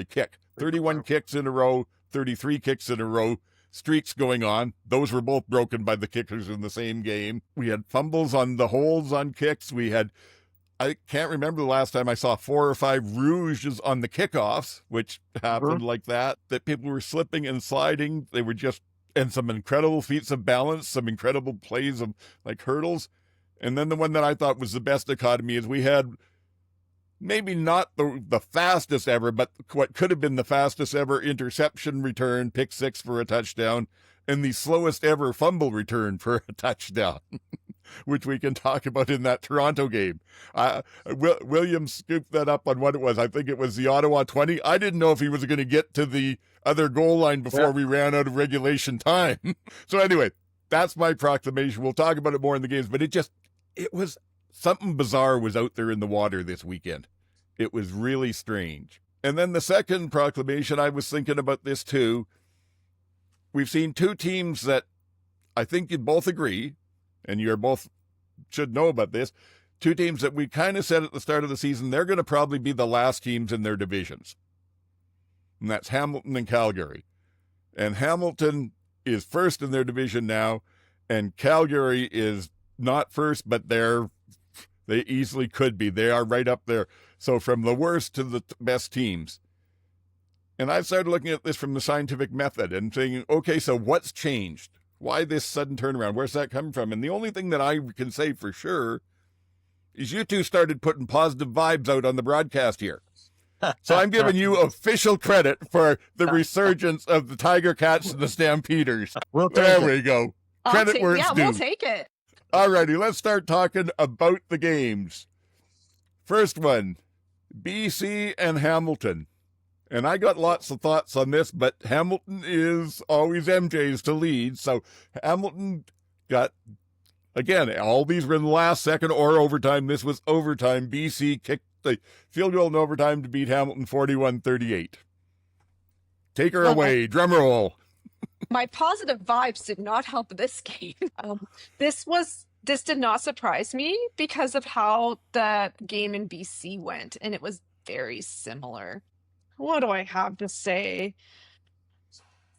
Speaker 2: kick. 31 kicks in a row, 33 kicks in a row, streaks going on. Those were both broken by the kickers in the same game. We had fumbles on the holds on kicks. I can't remember the last time I saw 4 or 5 rouges on the kickoffs, which happened like that people were slipping and sliding. They were and some incredible feats of balance, some incredible plays of hurdles. And then the one that I thought was the best dichotomy is we had maybe not the fastest ever, but what could have been the fastest ever interception return, pick 6 for a touchdown. and the slowest ever fumble return for a touchdown, which we can talk about in that Toronto game. Williams scooped that up on what it was. I think it was the Ottawa 20. I didn't know if he was going to get to the other goal line before we ran out of regulation time. So anyway, that's my proclamation. We'll talk about it more in the games, but it was something bizarre was out there in the water this weekend. It was really strange. And then the second proclamation, I was thinking about this too. We've seen two teams that I think you'd both agree, and you both should know about this, two teams that we kind of said at the start of the season, they're going to probably be the last teams in their divisions. And that's Hamilton and Calgary. And Hamilton is first in their division now, and Calgary is not first, but they easily could be. They are right up there. So from the worst to the best teams. And I started looking at this from the scientific method and saying, okay, so what's changed? Why this sudden turnaround? Where's that coming from? And the only thing that I can say for sure is you two started putting positive vibes out on the broadcast here. So I'm giving you official credit for the resurgence of the Tiger Cats and the Stampeders. There we go. Credit where it's due.
Speaker 4: We'll take it.
Speaker 2: All righty, let's start talking about the games. First one, BC and Hamilton. And I got lots of thoughts on this, but Hamilton is always MJ's to lead. So Hamilton got, again, all these were in the last second or overtime. This was overtime. BC kicked the field goal in overtime to beat Hamilton 41-38. Take her away. Drum roll.
Speaker 4: My positive vibes did not help this game. This did not surprise me because of how the game in BC went, and it was very similar. What do I have to say?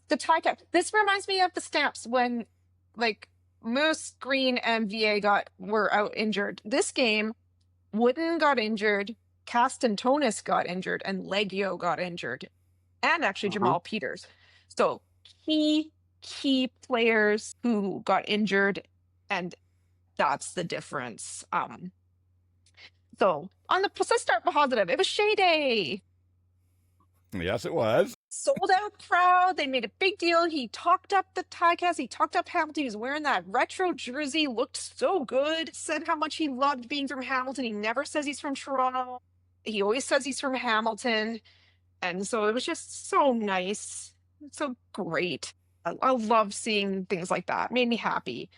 Speaker 4: The tie-cap. This reminds me of the Stamps when, like, Moose, Green, and VA were out injured. This game, Wooden got injured, Castantonis got injured, and Leggio got injured, and actually Jamal Peters. So key players who got injured, and that's the difference. So let's start positive. It was Shea Day.
Speaker 2: Yes, it was.
Speaker 4: Sold out crowd. They made a big deal. He talked up the Ticats. He talked up Hamilton. He was wearing that retro jersey. Looked so good. Said how much he loved being from Hamilton. He never says he's from Toronto. He always says he's from Hamilton. And so it was just so nice. So great. I love seeing things like that. Made me happy.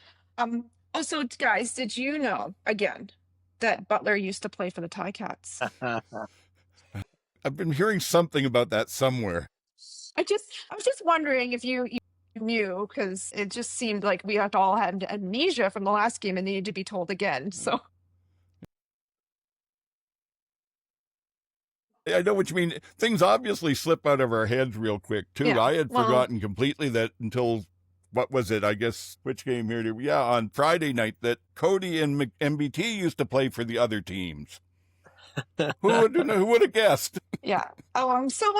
Speaker 4: Also, guys, did you know, again, that Butler used to play for the Ticats?
Speaker 2: I've been hearing something about that somewhere.
Speaker 4: I was just wondering if you knew, because it just seemed like we all had amnesia from the last game and needed to be told again. So
Speaker 2: I know what you mean. Things obviously slip out of our heads real quick, too.
Speaker 4: Yeah,
Speaker 2: I had forgotten completely that until, what was it? I guess, which game here? On Friday night, that Cody and MBT used to play for the other teams. Who would have guessed?
Speaker 4: Yeah. So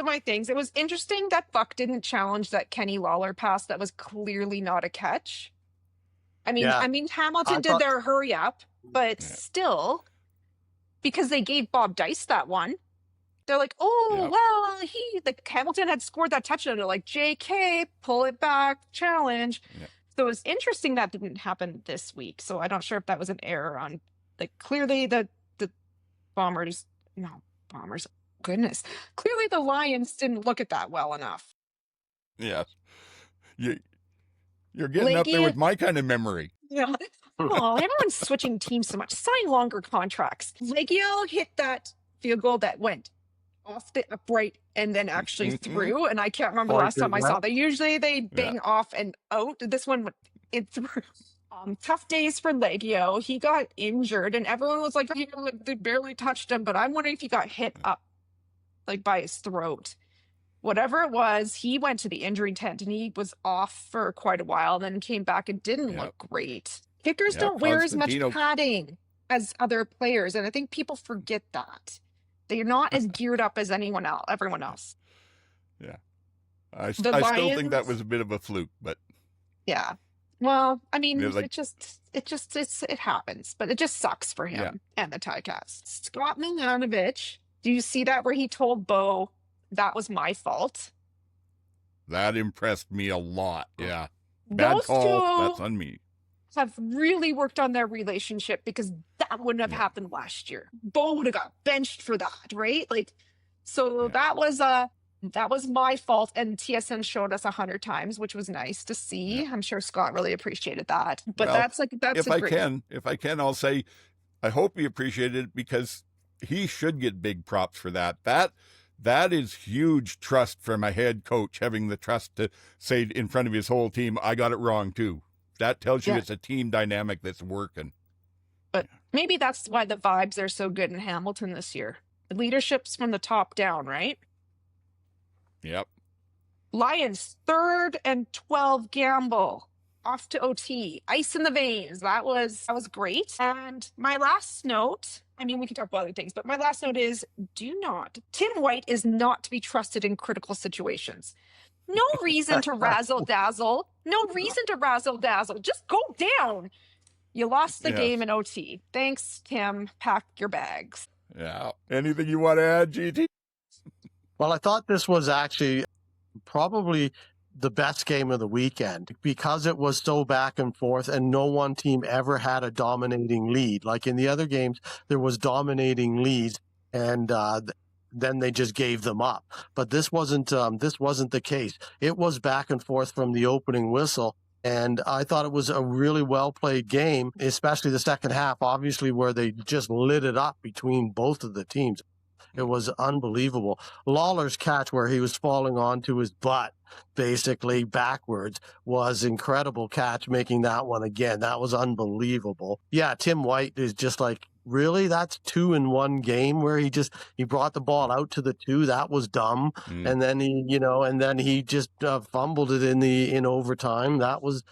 Speaker 4: my things. It was interesting that Buck didn't challenge that Kenny Lawler pass that was clearly not a catch. I mean, Hamilton did their hurry up, but still, because they gave Bob Dice that one, they're like, Hamilton had scored that touchdown. They're like, JK, pull it back, challenge. Yeah. So it was interesting that didn't happen this week. So I'm not sure if that was an error on, clearly the Bombers, goodness. Clearly the Lions didn't look at that well enough.
Speaker 2: Yes. You're getting up there with my kind of memory.
Speaker 4: Yeah. Oh, everyone's switching teams so much. Sign longer contracts. Leggio hit that field goal that went off the upright and then actually through. And I can't remember the last time I saw that. Usually they bang off and out. This one, it through. Tough days for Leggio. He got injured, and everyone was like, they barely touched him, but I'm wondering if he got hit up, by his throat. Whatever it was, he went to the injury tent, and he was off for quite a while, then came back and didn't look great. Kickers don't wear as much padding as other players, and I think people forget that. They're not as geared up as everyone else.
Speaker 2: Yeah. I still think that was a bit of a fluke, but...
Speaker 4: Yeah. Well, I mean, it happens, but it just sucks for him and the Ticats. Scott Milanovic, do you see that where he told Bo that was my fault?
Speaker 2: That impressed me a lot. Yeah. Bad
Speaker 4: Those
Speaker 2: call.
Speaker 4: two
Speaker 2: That's on me.
Speaker 4: have really worked on their relationship because that wouldn't have
Speaker 2: Yeah.
Speaker 4: happened last year. Bo would have got benched for that, right? Like, so
Speaker 2: Yeah.
Speaker 4: that was my fault, and TSN showed us 100 times, which was nice to see.
Speaker 2: Yeah.
Speaker 4: I'm sure Scott really appreciated that. But
Speaker 2: Well,
Speaker 4: that's a great.
Speaker 2: if I can, I'll say I hope he appreciated it because he should get big props for that. That is huge trust from a head coach, having the trust to say in front of his whole team, I got it wrong too. That tells you
Speaker 4: Yeah.
Speaker 2: it's a team dynamic that's working.
Speaker 4: But maybe that's why the vibes are so good in Hamilton this year. The leadership's from the top down, right?
Speaker 2: Yep.
Speaker 4: Lions 3rd and 12 gamble off to OT. Ice in the veins. That was great. And my last note, I mean, we can talk about other things, but my last note is Tim White is not to be trusted in critical situations. No reason to razzle dazzle. No reason to razzle dazzle. Just go down. You lost the game in OT. Thanks, Tim. Pack your bags.
Speaker 2: Yeah. Anything you want to add, GT?
Speaker 3: Well, I thought this was actually probably the best game of the weekend because it was so back and forth and no one team ever had a dominating lead. Like in the other games, there was dominating leads and then they just gave them up. But this wasn't the case. It was back and forth from the opening whistle. And I thought it was a really well-played game, especially the second half, obviously, where they just lit it up between both of the teams. It was unbelievable. Lawler's catch where he was falling onto his butt, basically backwards, was incredible catch, making that one again. That was unbelievable. Yeah, Tim White is just like, really? That's 2 in one game where he brought the ball out to the 2. That was dumb. And then he just fumbled it in overtime. That was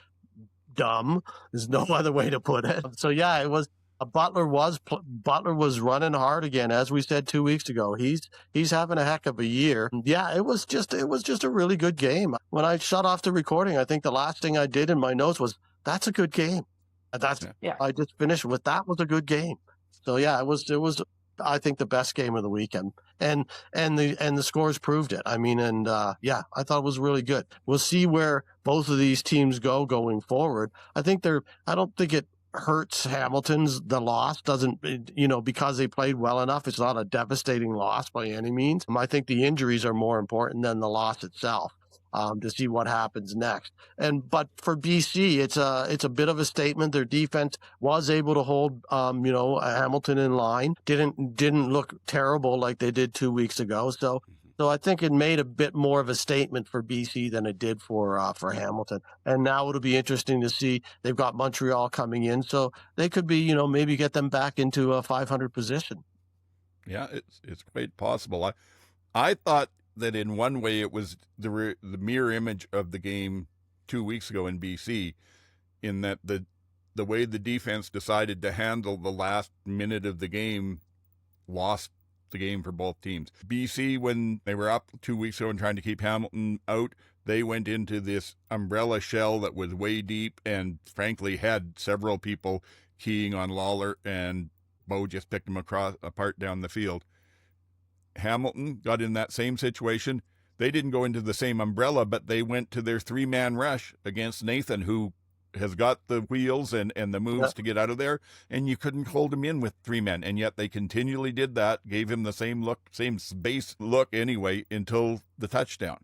Speaker 3: dumb. There's no other way to put it. So yeah, it was. Butler was running hard again, as we said 2 weeks ago. He's having a heck of a year. Yeah, it was just a really good game. When I shut off the recording, I think the last thing I did in my notes was, "That's a good game." I just finished with, "That was a good game." So yeah, it was. I think the best game of the weekend, and the scores proved it. I mean, I thought it was really good. We'll see where both of these teams go going forward. I don't think it hurts Hamilton's. The loss doesn't, because they played well enough. It's not a devastating loss by any means. I think the injuries are more important than the loss itself. To see what happens next. But for BC, it's a bit of a statement. Their defense was able to hold, Hamilton in line. Didn't look terrible like they did 2 weeks ago. So I think it made a bit more of a statement for BC than it did for Hamilton. And now it'll be interesting to see. They've got Montreal coming in, so they could be, maybe get them back into a 500 position.
Speaker 2: Yeah, it's quite possible. I thought that in one way it was the mirror image of the game 2 weeks ago in BC, in that the way the defense decided to handle the last minute of the game lost the game for both teams. BC, when they were up 2 weeks ago and trying to keep Hamilton out, they went into this umbrella shell that was way deep and frankly had several people keying on Lawler, and Bo just picked them apart down the field. Hamilton got in that same situation. They didn't go into the same umbrella, but they went to their 3-man rush against Nathan, who has got the wheels and the moves to get out of there, and you couldn't hold him in with 3 men, and yet they continually did that, gave him the same base look anyway until the touchdown.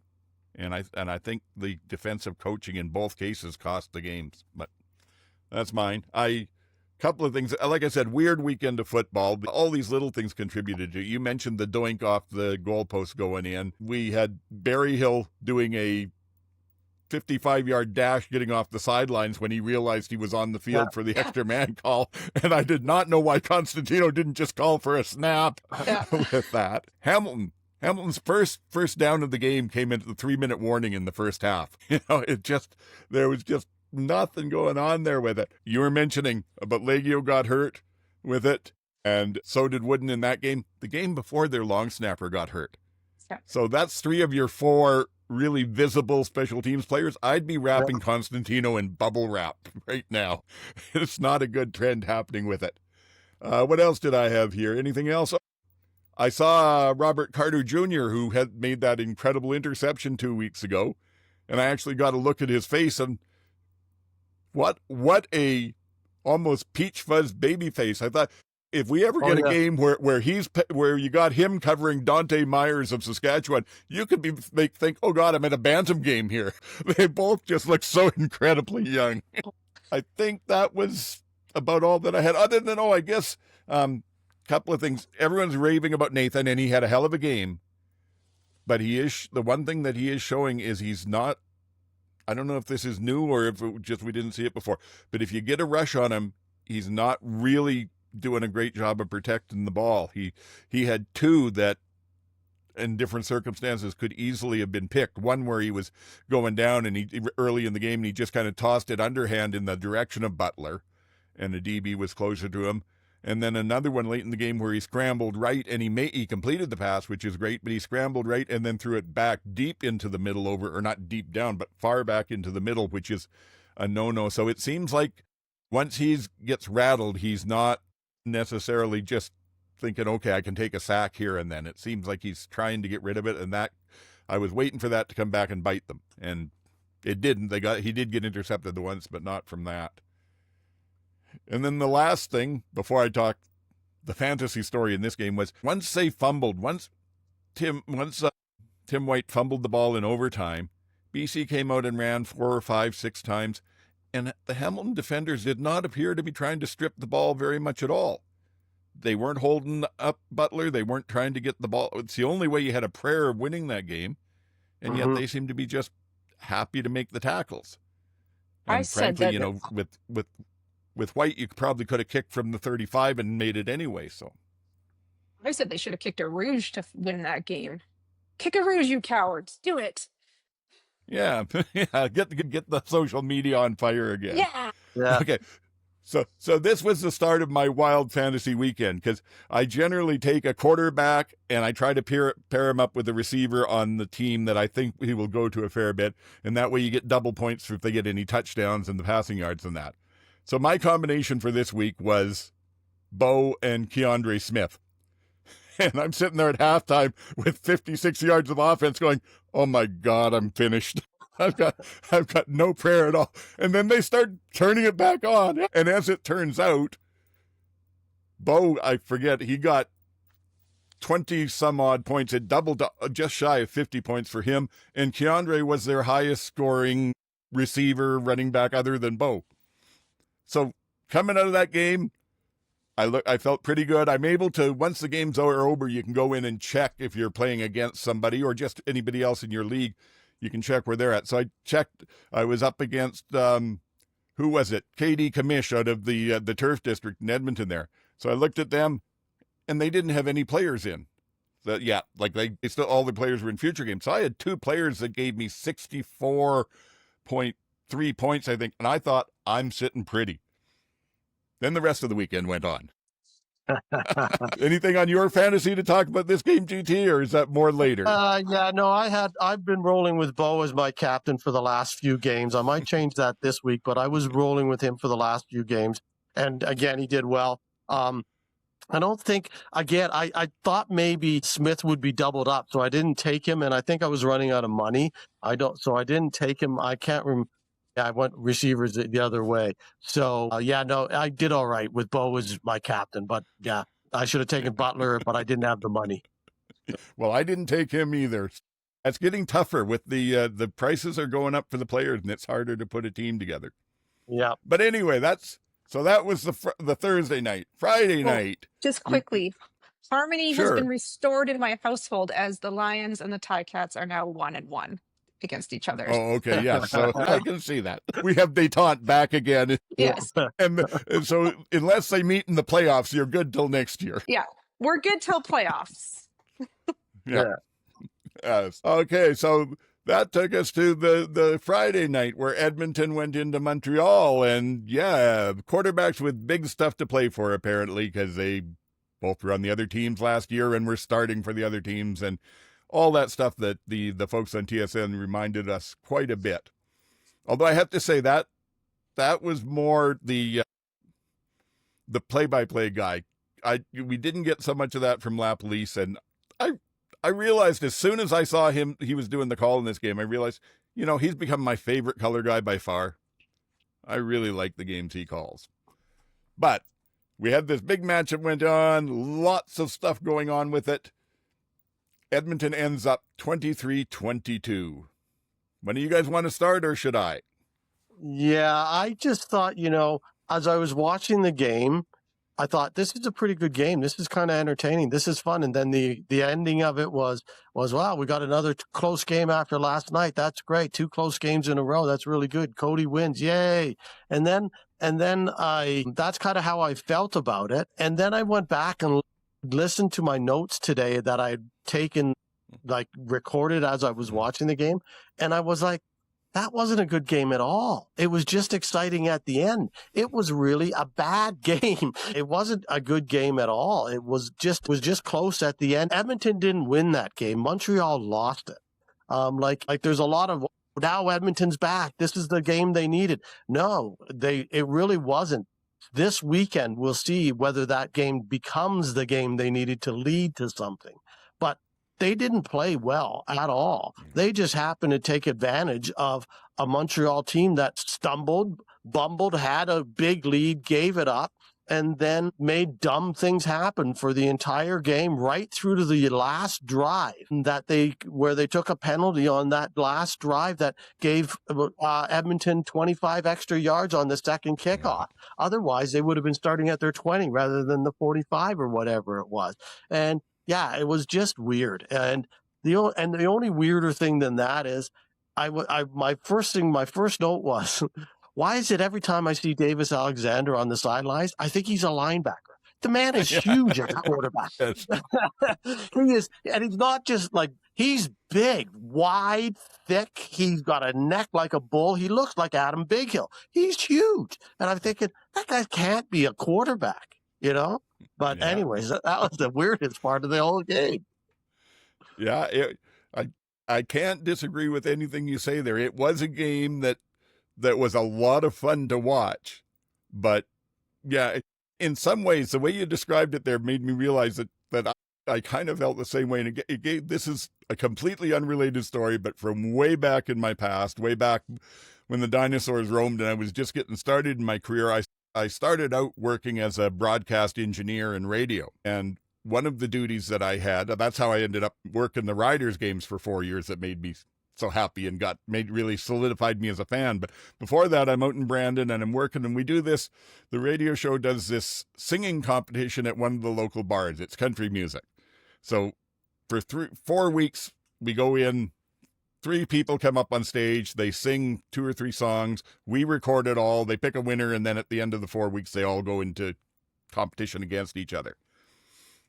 Speaker 2: And I think the defensive coaching in both cases cost the games, but that's mine. Couple of things, like I said, weird weekend of football. All these little things contributed to it. You mentioned the doink off the goalpost going in. We had Berryhill doing a 55-yard dash getting off the sidelines when he realized he was on the field for the extra man call. And I did not know why Constantino didn't just call for a snap with that. Hamilton's first down of the game came into the 3-minute warning in the first half. There was just nothing going on there with it. You were mentioning about Legio got hurt with it, and so did Wooden in that game. The game before, their long snapper got hurt.
Speaker 4: Yeah.
Speaker 2: So that's 3 of your 4 really visible special teams players. I'd be wrapping Constantino in bubble wrap right now. It's not a good trend happening with it. What else did I have here? Anything else? I saw Robert Carter Jr., who had made that incredible interception 2 weeks ago. And I actually got a look at his face, and what a almost peach fuzz baby face. I thought, if we ever get a game where you got him covering Dante Myers of Saskatchewan, you could think, oh God, I'm at a bantam game here. They both just look so incredibly young. I think that was about all that I had, other than, I guess, couple of things. Everyone's raving about Nathan, and he had a hell of a game. But the one thing that he is showing is he's not, I don't know if this is new or if we didn't see it before, but if you get a rush on him, he's not really doing a great job of protecting the ball. He had two that in different circumstances could easily have been picked. One where he was going down and he early in the game and he just kind of tossed it underhand in the direction of Butler and the DB was closer to him. And then another one late in the game where he scrambled right and he completed the pass, which is great, but he scrambled right and then threw it back deep into the middle or not deep down, but far back into the middle, which is a no-no. So it seems like once he gets rattled, he's not necessarily just thinking, okay, I can take a sack here and then. It seems like he's trying to get rid of it, and that I was waiting for that to come back and bite them, and it didn't. He did get intercepted once, but not from that. And then the last thing before I talk the fantasy story in this game was once Tim White fumbled the ball in overtime, BC came out and ran 4 or 5, 6 times. And the Hamilton defenders did not appear to be trying to strip the ball very much at all. They weren't holding up Butler. They weren't trying to get the ball. It's the only way you had a prayer of winning that game. And yet they seemed to be just happy to make the tackles. And
Speaker 4: I said
Speaker 2: frankly,
Speaker 4: that
Speaker 2: with White, you probably could have kicked from the 35 and made it anyway. So
Speaker 4: I said they should have kicked a Rouge to win that game. Kick a Rouge, you cowards. Do it.
Speaker 2: yeah, get the social media on fire again.
Speaker 4: Yeah.
Speaker 2: Okay. So this was the start of my wild fantasy weekend, because I generally take a quarterback and I try to pair him up with a receiver on the team that I think he will go to a fair bit. And that way you get double points if they get any touchdowns and the passing yards and that. So my combination for this week was Bo and Keandre Smith. And I'm sitting there at halftime with 56 yards of offense going, oh my God, I'm finished. I've got no prayer at all. And then they start turning it back on. And as it turns out, Bo, I forget, he got 20 some odd points. It doubled just shy of 50 points for him. And Keandre was their highest scoring receiver running back other than Bo. So coming out of that game, I felt pretty good. I'm able to, once the game's over, you can go in and check if you're playing against somebody or just anybody else in your league. You can check where they're at. So I checked. I was up against, who was it? KD Kamish out of the Turf District in Edmonton there. So I looked at them, and they didn't have any players in. So, yeah, like they still, all the players were in future games. So I had 2 players that gave me 64.3 points, I think. And I thought, I'm sitting pretty. Then the rest of the weekend went on. Anything on your fantasy to talk about this game, GT, or is that more later?
Speaker 3: I've been rolling with Bo as my captain for the last few games. I might change that this week, but I was rolling with him for the last few games. And again, he did well. I don't think, again, I thought maybe Smith would be doubled up, so I didn't take him, and I think I was running out of money. So I didn't take him. I can't remember. I went receivers the other way. So, I did all right with Bo as my captain. But, yeah, I should have taken Butler, but I didn't have the money.
Speaker 2: Well, I didn't take him either. It's getting tougher with the prices are going up for the players, and it's harder to put a team together.
Speaker 3: Yeah.
Speaker 2: But anyway, that was the Thursday night. Friday night.
Speaker 4: Just quickly, harmony has been restored in my household as the Lions and the Ticats are now 1-1 against each other.
Speaker 2: Oh, okay, yeah. So I can see that. We have détente back again.
Speaker 4: Yes.
Speaker 2: And so unless they meet in the playoffs, you're good till next year.
Speaker 4: Yeah. We're good till playoffs.
Speaker 2: Yeah. Yes. Okay, so that took us to the Friday night where Edmonton went into Montreal. And yeah, quarterbacks with big stuff to play for, apparently, because they both were on the other teams last year and were starting for the other teams. And all that stuff that the folks on TSN reminded us quite a bit. Although I have to say that was more the play-by-play guy. We didn't get so much of that from Lapalisse, and I realized as soon as I saw him, he was doing the call in this game, I realized You know, he's become my favorite color guy by far. I really like the games he calls. But we had this big match that went on, lots of stuff going on with it. Edmonton ends up 23-22. When do you guys want to start, or should I?
Speaker 3: Yeah, I just thought, as I was watching the game, I thought this is a pretty good game. This is kind of entertaining. This is fun. And then the ending of it was wow, we got another close game after last night. That's great. 2 close games in a row. That's really good. Cody wins. Yay. And then that's kind of how I felt about it. And then I went back and listened to my notes today that I'd taken, like recorded as I was watching the game. And I was like, that wasn't a good game at all. It was just exciting at the end. It was really a bad game. It wasn't a good game at all. It was just close at the end. Edmonton didn't win that game. Montreal lost it. Like there's a lot of, now Edmonton's back. This is the game they needed. No, it really wasn't. This weekend, we'll see whether that game becomes the game they needed to lead to something. But they didn't play well at all. They just happened to take advantage of a Montreal team that stumbled, bumbled, had a big lead, gave it up, and then made dumb things happen for the entire game, right through to the last drive where they took a penalty on that last drive that gave Edmonton 25 extra yards on the second kickoff. Otherwise, they would have been starting at their 20 rather than the 45 or whatever it was. And yeah, it was just weird. And the only weirder thing than that is my first note was, why is it every time I see Davis Alexander on the sidelines, I think he's a linebacker? The man is huge at quarterback. He is, and he's not just like, he's big, wide, thick. He's got a neck like a bull. He looks like Adam Bighill. He's huge. And I'm thinking, that guy can't be a quarterback, But anyways, that was the weirdest part of the whole game.
Speaker 2: Yeah, I can't disagree with anything you say there. It was a game that was a lot of fun to watch. But yeah, in some ways, the way you described it there made me realize that I kind of felt the same way. And this is a completely unrelated story, but from way back in my past, way back when the dinosaurs roamed and I was just getting started in my career, I started out working as a broadcast engineer in radio. And one of the duties that I had, that's how I ended up working the Riders games for 4 years, that made me so happy and really solidified me as a fan. But before that, I'm out in Brandon and I'm working, and we do this, the radio show does this singing competition at one of the local bars. It's country music. So for 4 weeks, we go in, 3 people come up on stage, they sing 2 or 3 songs, we record it all, they pick a winner, and then at the end of the 4 weeks, they all go into competition against each other.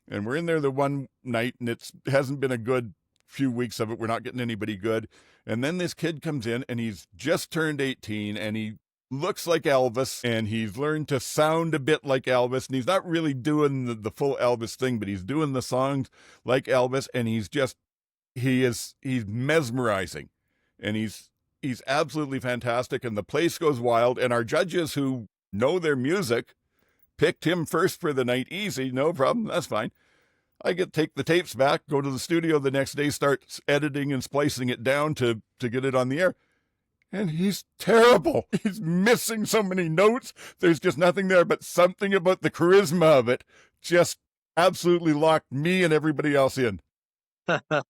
Speaker 2: And we're in there the one night, and it hasn't been a good few weeks of it. We're not getting anybody good. And then this kid comes in, and he's just turned 18, and he looks like Elvis, and he's learned to sound a bit like Elvis, and he's not really doing the full Elvis thing, but he's doing the songs like Elvis, and he's mesmerizing, and he's absolutely fantastic, and the place goes wild. And our judges, who know their music, picked him first for the night. Easy, no problem, that's fine. I take the tapes back, go to the studio the next day, start editing and splicing it down to get it on the air. And he's terrible. He's missing so many notes. There's just nothing there, but something about the charisma of it just absolutely locked me and everybody else in. And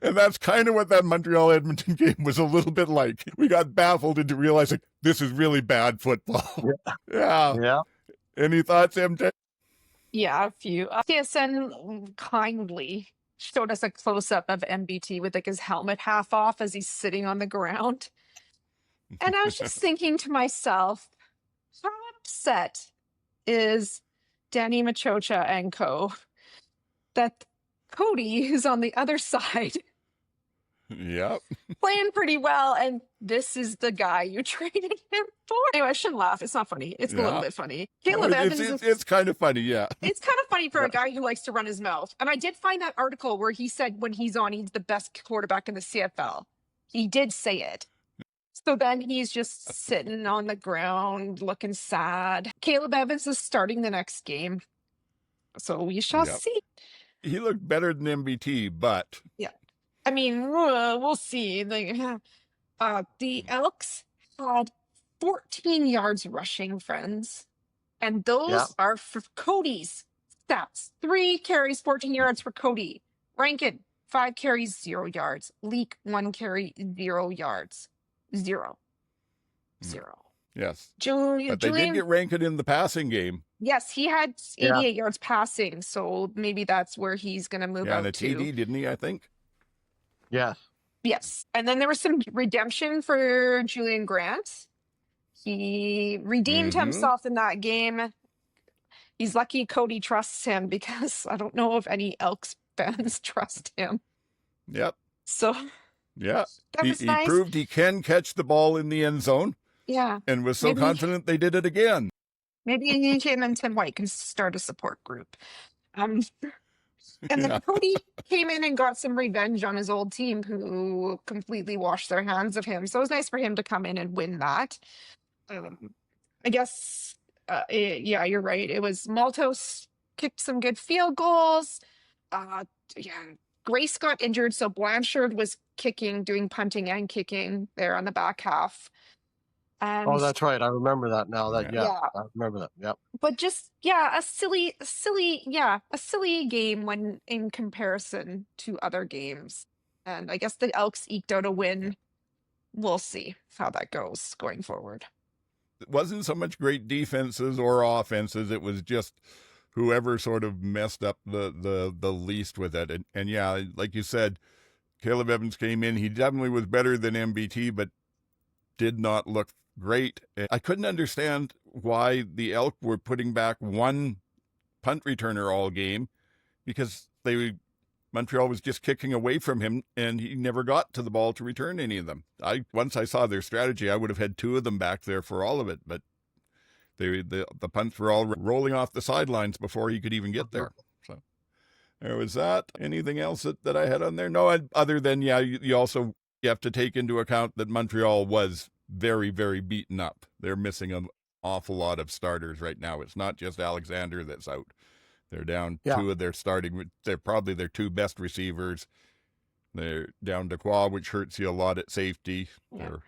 Speaker 2: that's kind of what that Montreal-Edmonton game was a little bit like. We got baffled into realizing this is really bad football. Yeah. Any thoughts, MJ?
Speaker 4: Yeah, a few. TSN kindly showed us a close-up of MBT with like his helmet half off as he's sitting on the ground. And I was just thinking to myself, how upset is Danny Machocha and co that Cody is on the other side
Speaker 2: Yep.
Speaker 4: playing pretty well, and this is the guy you traded him for? Anyway, I shouldn't laugh. It's not funny. It's a little bit funny. Caleb Evans
Speaker 2: it's kind of funny, yeah.
Speaker 4: It's kind of funny for a guy who likes to run his mouth. And I did find that article where he said when he's on, he's the best quarterback in the CFL. He did say it. So then he's just sitting on the ground looking sad. Caleb Evans is starting the next game. So we shall see.
Speaker 2: He looked better than MBT, but...
Speaker 4: Yeah. I mean, we'll see. The Elks had 14 yards rushing, friends. And
Speaker 3: Yeah.
Speaker 4: those are for Cody's stats. 3 carries, 14 yards for Cody. Rankin, 5 carries, 0 yards. Leak, 1 carry, 0 yards. 0.
Speaker 2: Yes.
Speaker 4: Julian,
Speaker 2: But they did get Rankin in the passing game.
Speaker 4: yes, he had
Speaker 3: Yeah.
Speaker 4: 88 yards passing, so maybe that's where he's going to move
Speaker 2: Yeah,
Speaker 4: out
Speaker 2: and a
Speaker 4: to.
Speaker 2: TD, didn't he, I think?
Speaker 3: Yes.
Speaker 4: Yes. And then there was some redemption for Julian Grant. He redeemed himself in that game. He's lucky Cody trusts him because I don't know if any Elks fans trust him.
Speaker 2: Yep.
Speaker 4: So
Speaker 2: Yeah.
Speaker 4: that was
Speaker 2: He
Speaker 4: nice.
Speaker 2: proved he can catch the ball in the end zone
Speaker 4: Yeah.
Speaker 2: and was so
Speaker 4: Maybe-
Speaker 2: confident they did it again.
Speaker 4: Maybe him and Tim White can start a support group. And then
Speaker 2: Yeah.
Speaker 4: Cody came in and got some revenge on his old team who completely washed their hands of him. So it was nice for him to come in and win that. I guess, yeah, you're right. It was Maltos kicked some good field goals. Yeah, Grace got injured, so Blanchard was kicking, doing punting and kicking there on the back half. And
Speaker 3: Oh, that's right. I remember that now.
Speaker 4: Yeah.
Speaker 3: I remember that. Yep.
Speaker 4: but just a silly game when in comparison to other games. And I guess the Elks eked out a win. We'll see how that goes going forward.
Speaker 2: It wasn't so much great defenses or offenses. It was just whoever sort of messed up the least with it. And yeah, like you said, Caleb Evans came in. He definitely was better than MBT, but did not look great. I couldn't understand why the Elk were putting back one punt returner all game, because Montreal was just kicking away from him, and he never got to the ball to return any of them. Once I saw their strategy, I would have had 2 of them back there for all of it, but the punts were all rolling off the sidelines before he could even get there. So there was that. Anything else that I had on there? No, other than, yeah, you also have to take into account that Montreal was very, very beaten up. They're missing an awful lot of starters right now. It's not just Alexander that's out. They're down 2 of their starting. They're probably their 2 best receivers. They're down Dequoy, which hurts you a lot at safety.
Speaker 4: Yeah.
Speaker 2: They're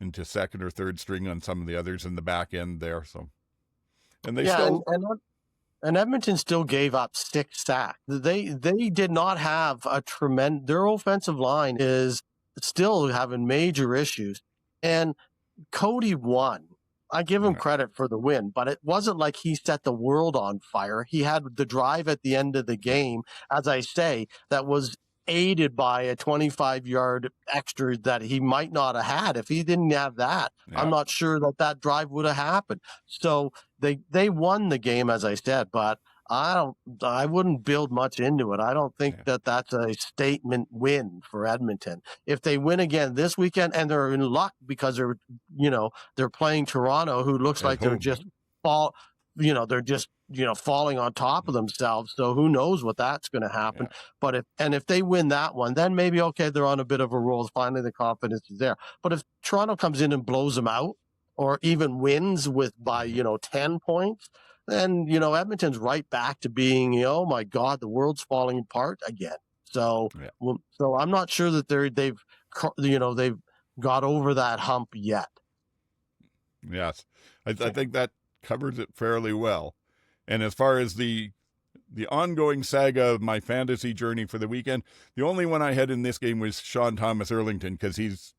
Speaker 2: into second or third string on some of the others in the back end there. So, and they still.
Speaker 3: And Edmonton still gave up 6 sacks. They did not have a tremendous. Their offensive line is still having major issues. And Cody won. I give him credit for the win, but it wasn't like he set the world on fire. He had the drive at the end of the game, as I say, that was aided by a 25-yard extra that he might not have had. If he didn't have that, I'm not sure that drive would have happened. So they won the game, as I said, but I wouldn't build much into it. I don't think that's a statement win for Edmonton. If they win again this weekend, and they're in luck because they're playing Toronto, who looks like they're just falling on top of themselves. So who knows what that's going to happen.
Speaker 2: Yeah.
Speaker 3: But if they win that one, then maybe, okay, they're on a bit of a roll. Finally, the confidence is there. But if Toronto comes in and blows them out, or even wins by 10 points, then Edmonton's right back to being, oh my God, the world's falling apart again. So so I'm not sure that they've got over that hump yet.
Speaker 2: Yes, I think that covers it fairly well. And as far as the ongoing saga of my fantasy journey for the weekend, the only one I had in this game was Sean Thomas Erlington, because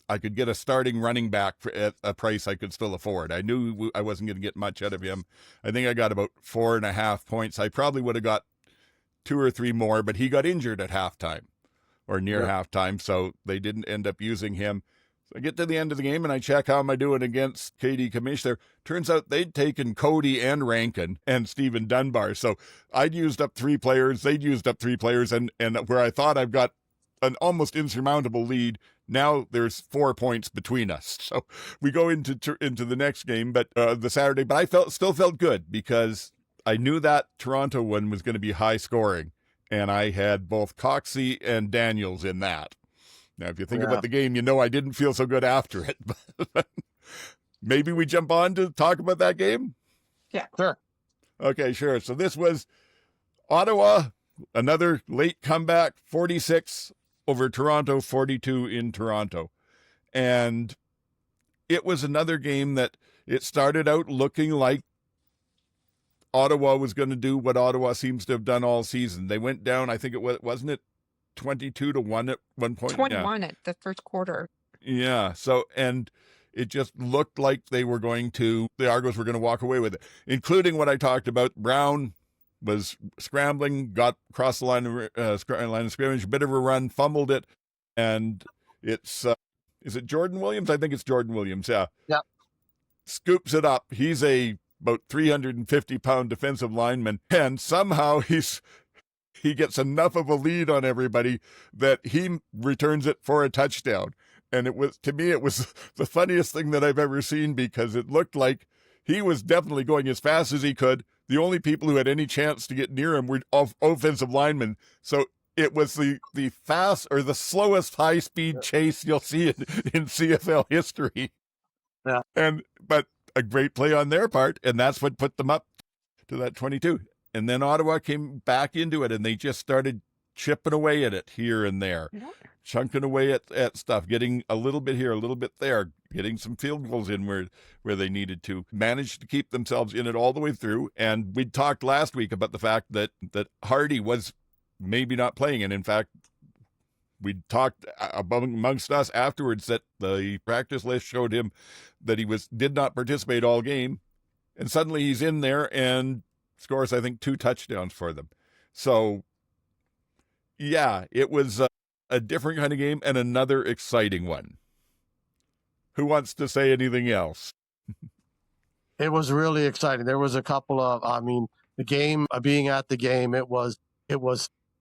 Speaker 2: I could get a starting running back at a price I could still afford. I knew I wasn't going to get much out of him. I think I got about 4.5 points. I probably would have got 2 or 3 more, but he got injured at halftime or near halftime, so they didn't end up using him. So I get to the end of the game and I check how am I doing against KD Kamish there. Turns out they'd taken Cody and Rankin and Stephen Dunbar. So I'd used up 3 players. They'd used up 3 players. And where I thought I've got an almost insurmountable lead, now there's 4 points between us. So we go into the next game, but the Saturday. But I still felt good because I knew that Toronto one was going to be high scoring, and I had both Coxey and Daniels in that. Now, if you think about the game, I didn't feel so good after it. But maybe we jump on to talk about that game?
Speaker 4: Yeah.
Speaker 3: Sure.
Speaker 2: Okay, sure. So this was Ottawa, another late comeback, 46 over Toronto, 42 in Toronto. And it was another game that it started out looking like Ottawa was going to do what Ottawa seems to have done all season. They went down, I think it was, wasn't it 22-1 at one point?
Speaker 4: 21 at the first quarter.
Speaker 2: Yeah. So, and it just looked like the Argos were going to walk away with it, including what I talked about. Brown was scrambling, got across the line of scrimmage, bit of a run, fumbled it. And it's, is it Jordan Williams? I think it's Jordan Williams. Yeah.
Speaker 3: Yeah.
Speaker 2: Scoops it up. He's about 350-pound defensive lineman. And somehow he gets enough of a lead on everybody that he returns it for a touchdown. And to me, it was the funniest thing that I've ever seen, because it looked like he was definitely going as fast as he could. The only people who had any chance to get near him were offensive linemen. So it was the fast or the slowest high-speed chase you'll see in CFL history.
Speaker 3: Yeah.
Speaker 2: But a great play on their part, and that's what put them up to that 22. And then Ottawa came back into it, and they just started chipping away at it here and there, chunking away at stuff, getting a little bit here, a little bit there, getting some field goals in where they needed to, manage to keep themselves in it all the way through. And we talked last week about the fact that Hardy was maybe not playing. And in fact, we talked amongst us afterwards that the practice list showed him that he did not participate all game. And suddenly he's in there and scores, I think, 2 touchdowns for them. So, yeah, it was a different kind of game and another exciting one. Who wants to say anything else?
Speaker 3: It was really exciting. There was a couple of, the game, being at the game, it was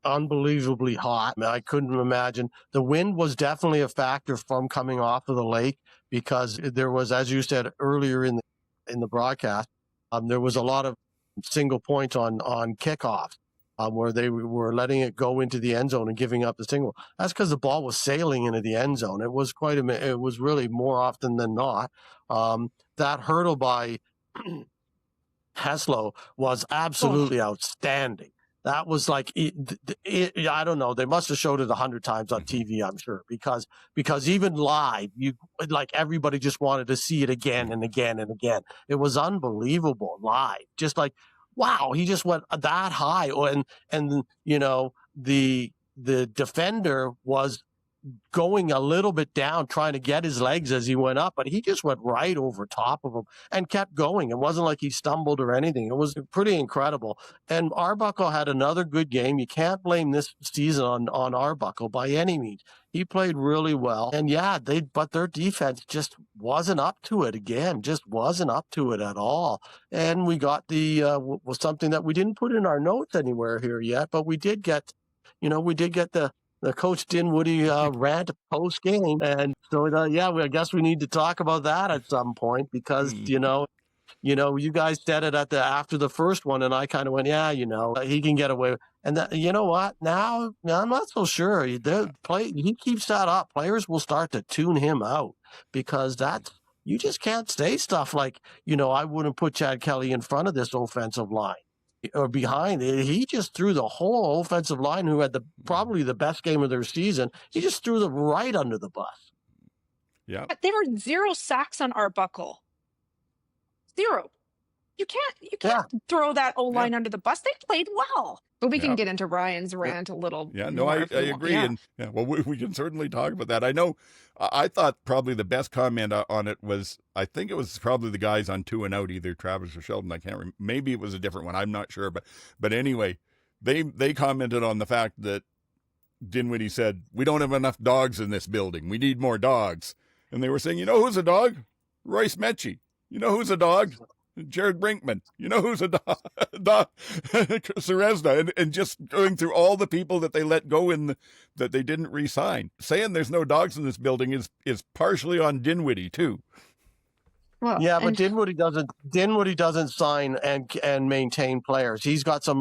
Speaker 3: unbelievably hot. I couldn't imagine. The wind was definitely a factor from coming off of the lake, because there was, as you said earlier in the broadcast, there was a lot of single points on kickoffs where they were letting it go into the end zone and giving up the single. That's because the ball was sailing into the end zone. It was it was really more often than not. That hurdle by Heslow was absolutely outstanding. That was like, I don't know. They must have showed it 100 times on TV, I'm sure, because even live, everybody just wanted to see it again and again and again. It was unbelievable live. Just like, wow, he just went that high. And the defender was going a little bit down, trying to get his legs as he went up, but he just went right over top of him and kept going. It wasn't like he stumbled or anything. It was pretty incredible. And Arbuckle had another good game. You can't blame this season on Arbuckle by any means. He played really well. And yeah, but their defense just wasn't up to it again, just wasn't up to it at all. And we got was something that we didn't put in our notes anywhere here yet, but we did get the Coach Dinwiddie rant post game. And so, I guess we need to talk about that at some point, because, you guys said it after the first one, and I kind of went, he can get away. And you know what? Now I'm not so sure. He keeps that up. Players will start to tune him out, because you just can't say stuff like, I wouldn't put Chad Kelly in front of this offensive line or behind it. He just threw the whole offensive line, who had probably the best game of their season. He just threw them right under the bus.
Speaker 2: Yeah.
Speaker 4: But there were 0 sacks on Arbuckle. 0. You can't throw that O-line under the bus. They played well. But we can get into Ryan's rant a little.
Speaker 2: Yeah, no, I agree. Yeah. And we can certainly talk about that. I know, I thought probably the best comment on it was, I think it was probably the guys on 2 and Out, either Travis or Sheldon. I can't remember. Maybe it was a different one. I'm not sure. But anyway, they commented on the fact that Dinwiddie said, we don't have enough dogs in this building. We need more dogs. And they were saying, who's a dog? Royce Metchie. Who's a dog? Jared Brinkman. Who's a dog? Serezda. And just going through all the people that they let go that they didn't re-sign. Saying there's no dogs in this building is partially on Dinwiddie too.
Speaker 3: Well, yeah, but Dinwiddie doesn't sign and maintain players. He's got some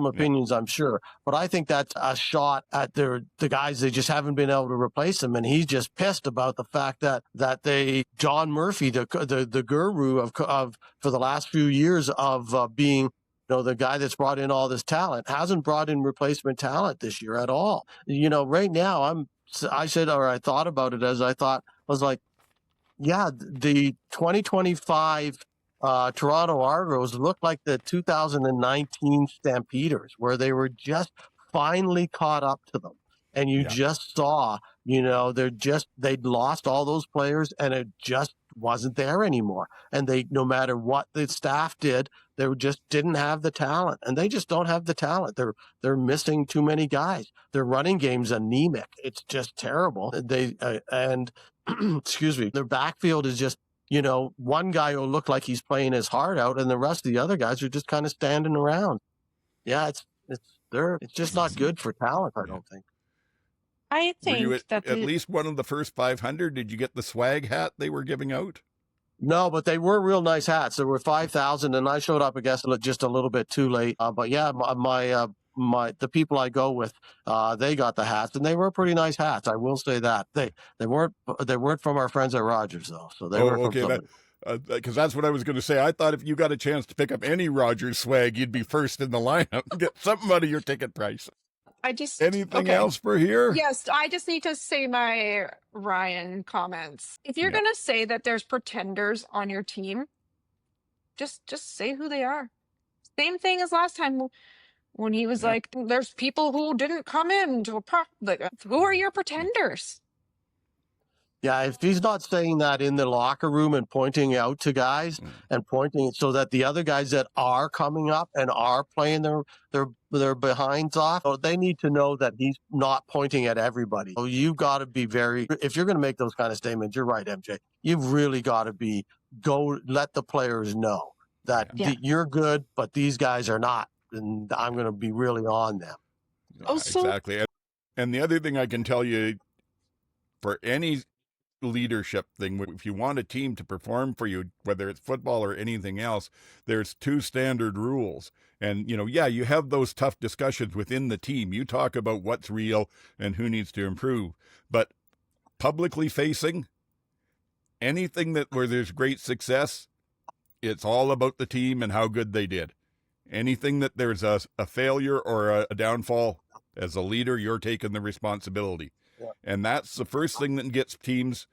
Speaker 3: opinions, I'm sure. But I think that's a shot at the guys. They just haven't been able to replace him, and he's just pissed about the fact that John Murphy, the guru of for the last few years of being the guy that's brought in all this talent, hasn't brought in replacement talent this year at all. Right now I thought about it as I thought, was like, yeah, the 2025 Toronto Argos looked like the 2019 Stampeders, where they were just finally caught up to them. And you just saw, they'd lost all those players and it just wasn't there anymore. And no matter what the staff did, they just didn't have the talent, and they just don't have the talent. They're missing too many guys. Their running game's anemic. It's just terrible. And excuse me, their backfield is just, one guy will look like he's playing his heart out, and the rest of the other guys are just kind of standing around. Yeah, it's just not good for talent, I don't think.
Speaker 4: I think
Speaker 2: were you at least one of the first 500? Did you get the swag hat they were giving out?
Speaker 3: No, but they were real nice hats. There were 5,000, and I showed up, I guess, just a little bit too late. But yeah, the people I go with, they got the hats, and they were pretty nice hats. I will say that they weren't from our friends at Rogers though, so they were from somebody.
Speaker 2: Because that's what I was going to say. I thought if you got a chance to pick up any Rogers swag, you'd be first in the lineup. Get something out of your ticket price. Anything else for here?
Speaker 4: Yes, I just need to say my Ryan comments. If you're gonna say that there's pretenders on your team, just say who they are. Same thing as last time when he was like, "There's people who didn't come in to who are your pretenders?"
Speaker 3: Yeah, if he's not saying that in the locker room and pointing out to guys and pointing so that the other guys that are coming up and are playing their behinds off, they need to know that he's not pointing at everybody. So you've got to be if you're going to make those kind of statements, you're right, MJ. You've really got to let the players know that you're good, but these guys are not. And I'm going to be really on them.
Speaker 2: Exactly. And the other thing I can tell you, for any leadership thing, if you want a team to perform for you, whether it's football or anything else, there's 2 standard rules. And you have those tough discussions within the team. You talk about what's real and who needs to improve, but publicly facing anything where there's great success, it's all about the team and how good they did. Anything that there's a failure or a downfall, as a leader, you're taking the responsibility. Yeah. And that's the first thing that gets teams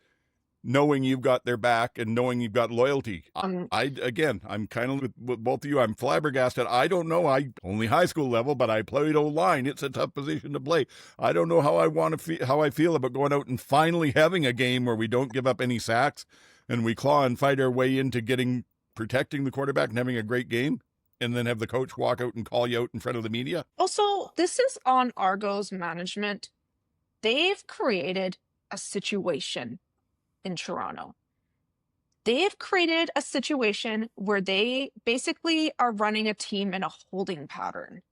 Speaker 2: knowing you've got their back and knowing you've got loyalty. I'm kind of with both of you. I'm flabbergasted. I don't know. I only high school level, but I played O-line. It's a tough position to play. I don't know how I feel about going out and finally having a game where we don't give up any sacks and we claw and fight our way into protecting the quarterback and having a great game, and then have the coach walk out and call you out in front of the media.
Speaker 4: Also, this is on Argos management. They've created a situation in Toronto. They've created a situation where they basically are running a team in a holding pattern.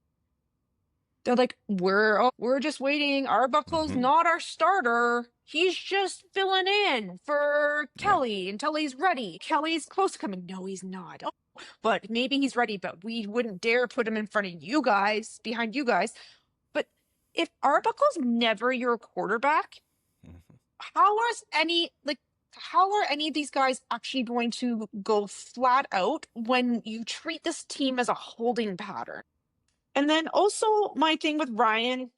Speaker 4: They're like, we're just waiting. Arbuckle's not our starter. He's just filling in for Kelly until he's ready. Kelly's close to coming. No, he's not. Oh, but maybe he's ready, but we wouldn't dare put him in front of you guys, behind you guys. But if Arbuckle's never your quarterback, how are any of these guys actually going to go flat out when you treat this team as a holding pattern? And then also my thing with Ryan,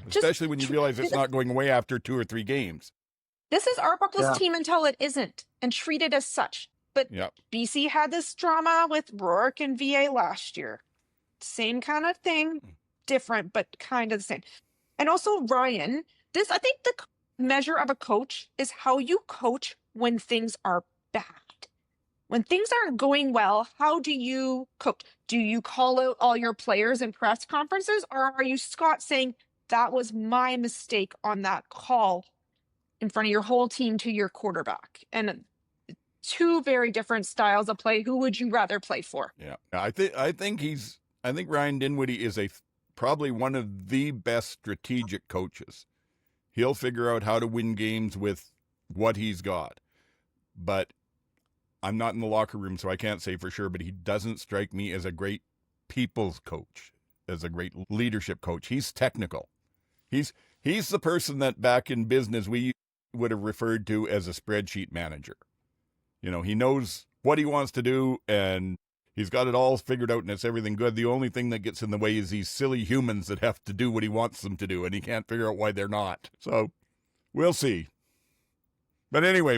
Speaker 2: especially when you realize it's not going away after 2 or 3 games.
Speaker 4: This is Arbuckle's team until it isn't, and treat it as such. But BC had this drama with Rourke and VA last year. Same kind of thing, different, but kind of the same. And also Ryan, I think the measure of a coach is how you coach when things are bad. When things aren't going well, how do you coach? Do you call out all your players in press conferences, or are you Scott saying that was my mistake on that call in front of your whole team to your quarterback? And 2 very different styles of play. Who would you rather play for?
Speaker 2: Yeah, I think Ryan Dinwiddie is probably one of the best strategic coaches. He'll figure out how to win games with what he's got. But I'm not in the locker room, so I can't say for sure, but he doesn't strike me as a great people's coach, as a great leadership coach. He's technical. He's the person that back in business we would have referred to as a spreadsheet manager. He knows what he wants to do, and he's got it all figured out, and it's everything good. The only thing that gets in the way is these silly humans that have to do what he wants them to do, and he can't figure out why they're not. So we'll see. But anyway,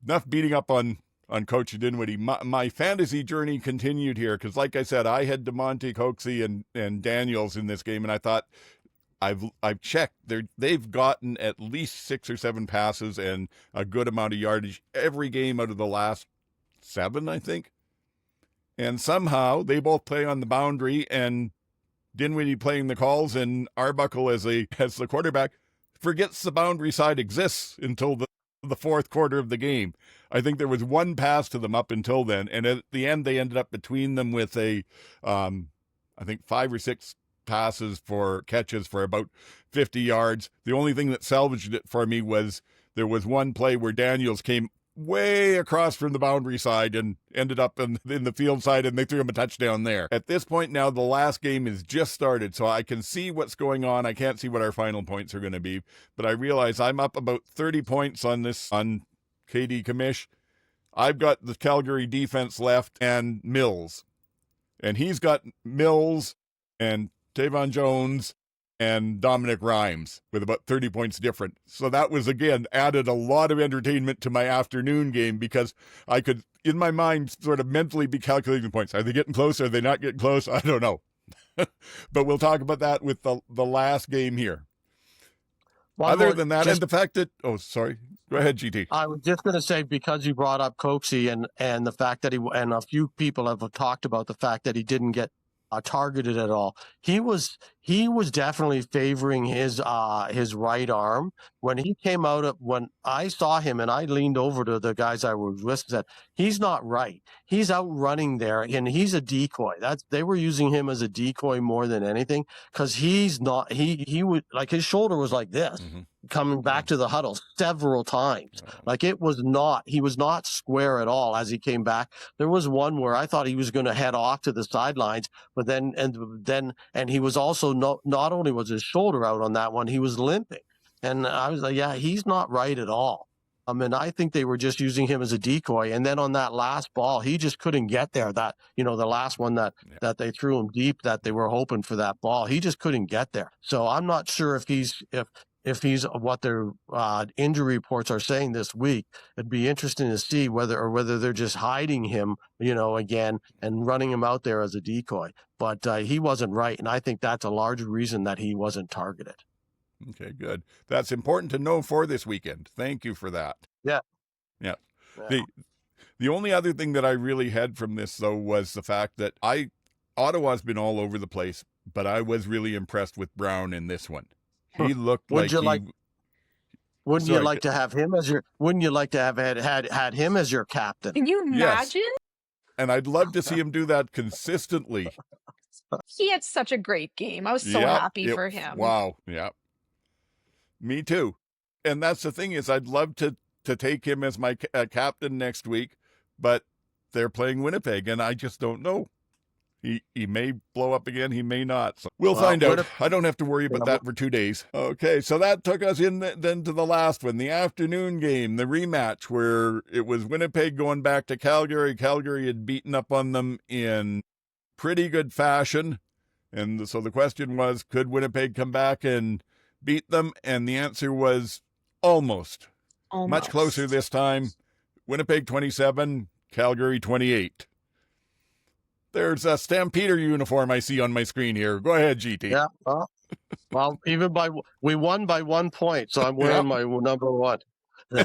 Speaker 2: enough beating up on Coach Dinwiddie. My fantasy journey continued here because, like I said, I had DeMonte Coxey and Daniels in this game, and I thought I've checked. They've gotten at least 6 or 7 passes and a good amount of yardage every game out of the last 7, I think. And somehow they both play on the boundary, and Dinwiddie playing the calls, and Arbuckle as the quarterback forgets the boundary side exists until the fourth quarter of the game. I think there was one pass to them up until then, and at the end they ended up between them with I think 5 or 6 catches for about 50 yards. The only thing that salvaged it for me was there was one play where Daniels came way across from the boundary side and ended up in the field side, and they threw him a touchdown there. At this point now, the last game is just started, so I can see what's going on. I can't see what our final points are going to be, but I realize I'm up about 30 points on KD Commish. I've got the Calgary defense left and Mills, and he's got Mills and Tavon Jones and Dominic Rhymes with about 30 points different. So that was, again, added a lot of entertainment to my afternoon game because I could, in my mind, sort of mentally be calculating points. Are they getting close? Are they not getting close? I don't know. But we'll talk about that with the last game here. Other than that, and the fact that, oh, sorry. Go ahead, GT.
Speaker 3: I was just going to say, because you brought up Coxey and the fact that and a few people have talked about the fact that he didn't get targeted at all. He was definitely favoring his right arm when he came out. When I saw him and I leaned over to the guys I was with and said, he's not right. He's out running there and he's a decoy. They were using him as a decoy more than anything because he's not. He would, like, his shoulder was like this. Mm-hmm. Coming back to the huddle several times. Like, he was not square at all as he came back. There was one where I thought he was going to head off to the sidelines, but then he was also not only was his shoulder out on that one, he was limping. And I was like, yeah, he's not right at all. And I think they were just using him as a decoy. And then on that last ball, he just couldn't get there. That, the last one that they threw him deep, that they were hoping for that ball, he just couldn't get there. So I'm not sure if he's what their injury reports are saying this week. It'd be interesting to see whether they're just hiding him, again, and running him out there as a decoy. But he wasn't right, and I think that's a large reason that he wasn't targeted.
Speaker 2: Okay, good. That's important to know for this weekend. Thank you for that.
Speaker 3: Yeah.
Speaker 2: The only other thing that I really had from this, though, was the fact that Ottawa's been all over the place, but I was really impressed with Brown in this one. He looked
Speaker 3: Wouldn't you like to have him as your? Wouldn't you like to have had him as your captain?
Speaker 4: Can you imagine?
Speaker 2: Yes. And I'd love to see him do that consistently.
Speaker 4: He had such a great game. I was so happy for him.
Speaker 2: Wow. Yeah. Me too. And that's the thing is, I'd love to take him as my captain next week, but they're playing Winnipeg, and I just don't know. He may blow up again. He may not. So we'll find out. I don't have to worry about that for 2 days. Okay, so that took us in then to the last one, the afternoon game, the rematch, where it was Winnipeg going back to Calgary. Calgary had beaten up on them in pretty good fashion. And so the question was, could Winnipeg come back and beat them? And the answer was almost. Much closer this time. Winnipeg 27, Calgary 28. There's a Stampeder uniform I see on my screen here. Go ahead, GT.
Speaker 3: Yeah. Well, we won by 1 point, so I'm wearing my number 1.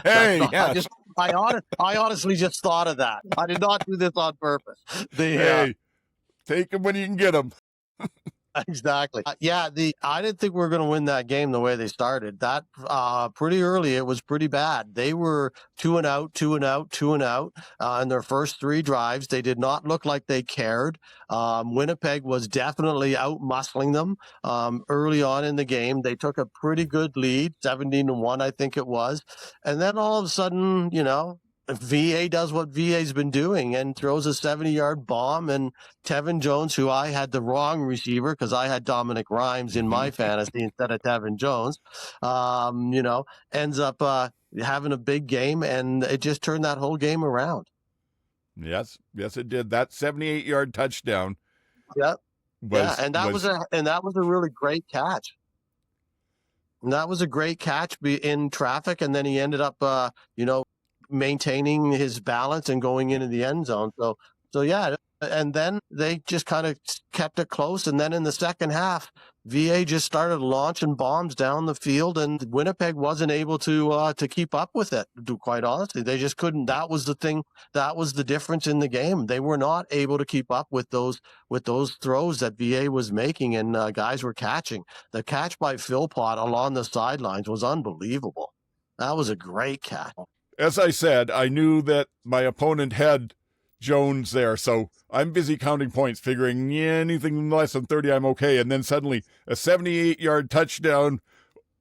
Speaker 2: Hey, yeah.
Speaker 3: I honestly just thought of that. I did not do this on purpose.
Speaker 2: Hey, take them when you can get them.
Speaker 3: Exactly. I didn't think we were going to win that game the way they started. That pretty early, it was pretty bad. They were 2 and out in their first 3 drives. They did not look like they cared. Winnipeg was definitely out muscling them early on in the game. They took a pretty good lead, 17-1, I think it was. And then all of a sudden, VA does what VA's been doing and throws a 70-yard bomb, and Tevin Jones, who I had the wrong receiver because I had Dominic Rhymes in my fantasy instead of Tevin Jones, ends up having a big game, and it just turned that whole game around.
Speaker 2: Yes, it did. That 78-yard touchdown.
Speaker 3: Yep. And that was a really great catch. And that was a great catch in traffic, and then he ended up, maintaining his balance and going into the end zone. So yeah, and then they just kind of kept it close. And then in the second half, VA just started launching bombs down the field, and Winnipeg wasn't able to keep up with it. Quite honestly, they just couldn't. That was the thing. That was the difference in the game. They were not able to keep up with those throws that VA was making, and guys were catching. The catch by Philpott along the sidelines was unbelievable. That was a great catch.
Speaker 2: As I said, I knew that my opponent had Jones there, so I'm busy counting points, figuring anything less than 30, I'm okay. And then suddenly a 78-yard touchdown.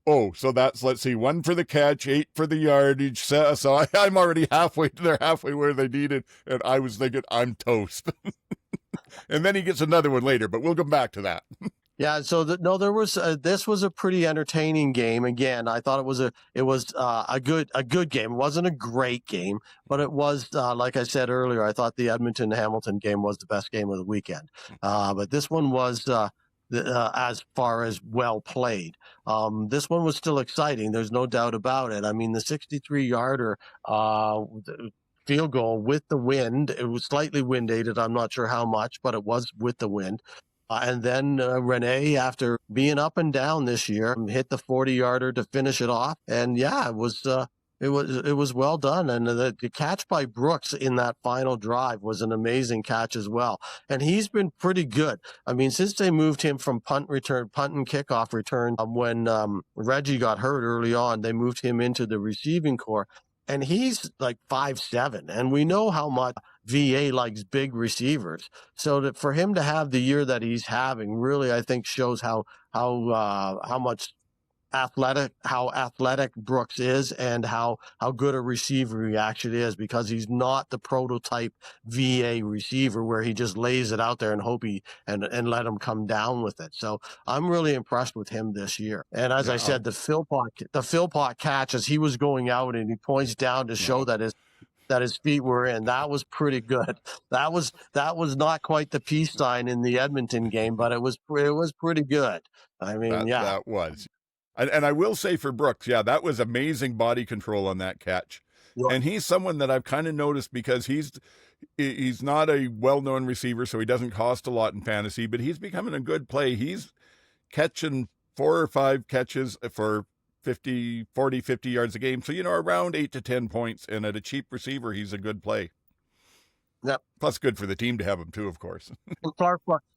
Speaker 2: Oh, so that's, let's see, 1 for the catch, 8 for the yardage. So I'm already they're halfway where they needed, and I was thinking, I'm toast. And then he gets another one later, but we'll come back to that.
Speaker 3: Yeah, so this was a pretty entertaining game. Again, I thought it was a good game. It wasn't a great game, but it was like I said earlier, I thought the Edmonton Hamilton game was the best game of the weekend. But this one was as far as well played. This one was still exciting. There's no doubt about it. I mean, the 63-yarder field goal with the wind. It was slightly wind aided. I'm not sure how much, but it was with the wind. And then Rene, after being up and down this year, hit the 40-yarder to finish it off. And yeah, it was well done. And the catch by Brooks in that final drive was an amazing catch as well. And he's been pretty good. I mean, since they moved him from punt and kickoff return, when Reggie got hurt early on, they moved him into the receiving corps. And he's like 5'7", and we know how much VA likes big receivers. So that for him to have the year that he's having, really, I think shows how much athletic Brooks is, and how good a receiver he actually is, because he's not the prototype VA receiver where he just lays it out there and hope and let him come down with it. So I'm really impressed with him this year. And as I said, the Philpott catch as he was going out and he points down to show that his feet were in, that was pretty good. That was not quite the peace sign in the Edmonton game, but it was pretty good. I mean,
Speaker 2: that was. And I will say for Brooks, that was amazing body control on that catch. Yeah. And he's someone that I've kind of noticed, because he's not a well-known receiver, so he doesn't cost a lot in fantasy, but he's becoming a good play. He's catching 4 or 5 catches for 50 yards a game. So, around 8 to 10 points. And at a cheap receiver, he's a good play.
Speaker 3: Yep.
Speaker 2: Plus good for the team to have him too, of course.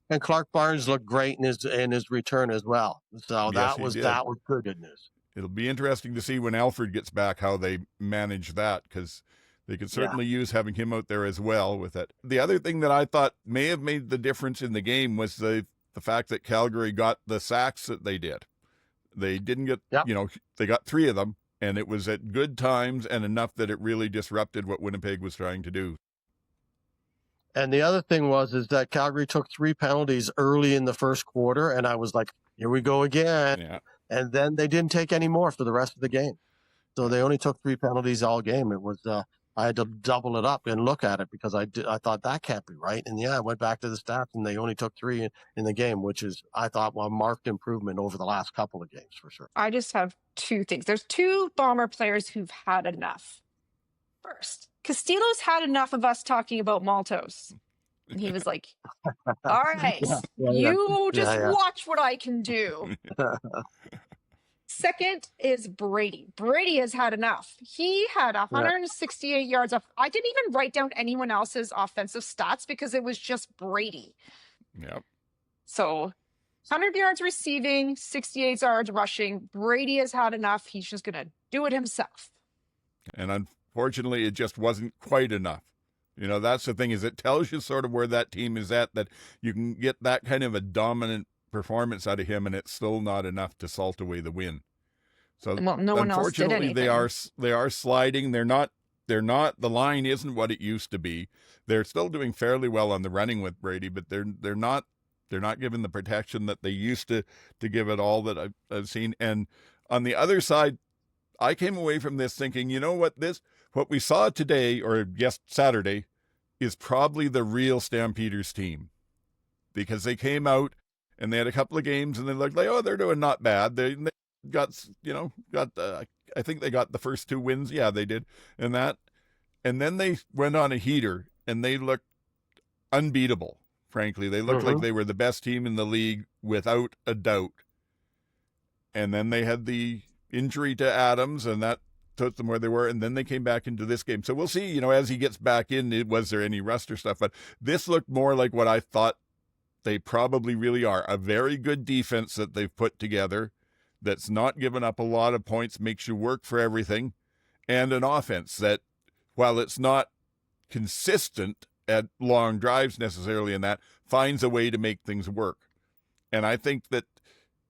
Speaker 3: And Clark Barnes looked great in his return as well. So that was good news.
Speaker 2: It'll be interesting to see when Alfred gets back how they manage that, because they could certainly use having him out there as well with it. The other thing that I thought may have made the difference in the game was the fact that Calgary got the sacks that they did. They didn't get, they got 3 of them, and it was at good times and enough that it really disrupted what Winnipeg was trying to do.
Speaker 3: And the other thing is that Calgary took 3 penalties early in the first quarter, and I was like, here we go again. Yeah. And then they didn't take any more for the rest of the game. So they only took 3 penalties all game. It was I had to double it up and look at it, because I thought that can't be right. And I went back to the stats, and they only took 3 in the game, which is, I thought, a marked improvement over the last couple of games for sure.
Speaker 4: I just have 2 things. There's 2 Bomber players who've had enough. First, Castillo's had enough of us talking about Maltos. And he was like, all right, watch what I can do. Second is Brady. Brady has had enough. He had 168 yards. I didn't even write down anyone else's offensive stats, because it was just Brady.
Speaker 2: Yep.
Speaker 4: So 100 yards receiving, 68 yards rushing. Brady has had enough. He's just going to do it himself.
Speaker 2: And unfortunately, it just wasn't quite enough. That's the thing, is it tells you sort of where that team is at, that you can get that kind of a dominant performance out of him, and it's still not enough to salt away the win. So
Speaker 4: no one else did anything.
Speaker 2: they are sliding. They're not, the line isn't what it used to be. They're still doing fairly well on the running with Brady, but they're not given the protection that they used to give it all that I've seen. And on the other side, I came away from this thinking, what we saw today, or Saturday, is probably the real Stampeders team, because they came out and they had a couple of games and they looked like, oh, they're doing not bad. I think they got the first 2 wins. Yeah, they did. And then they went on a heater and they looked unbeatable. Frankly, they looked like they were the best team in the league without a doubt. And then they had the injury to Adams, and that took them where they were. And then they came back into this game. So we'll see, as he gets back in, was there any rust or stuff? But this looked more like what I thought they probably really are. A very good defense that they've put together that's not giving up a lot of points, makes you work for everything, and an offense that, while it's not consistent at long drives necessarily in that, finds a way to make things work. And I think that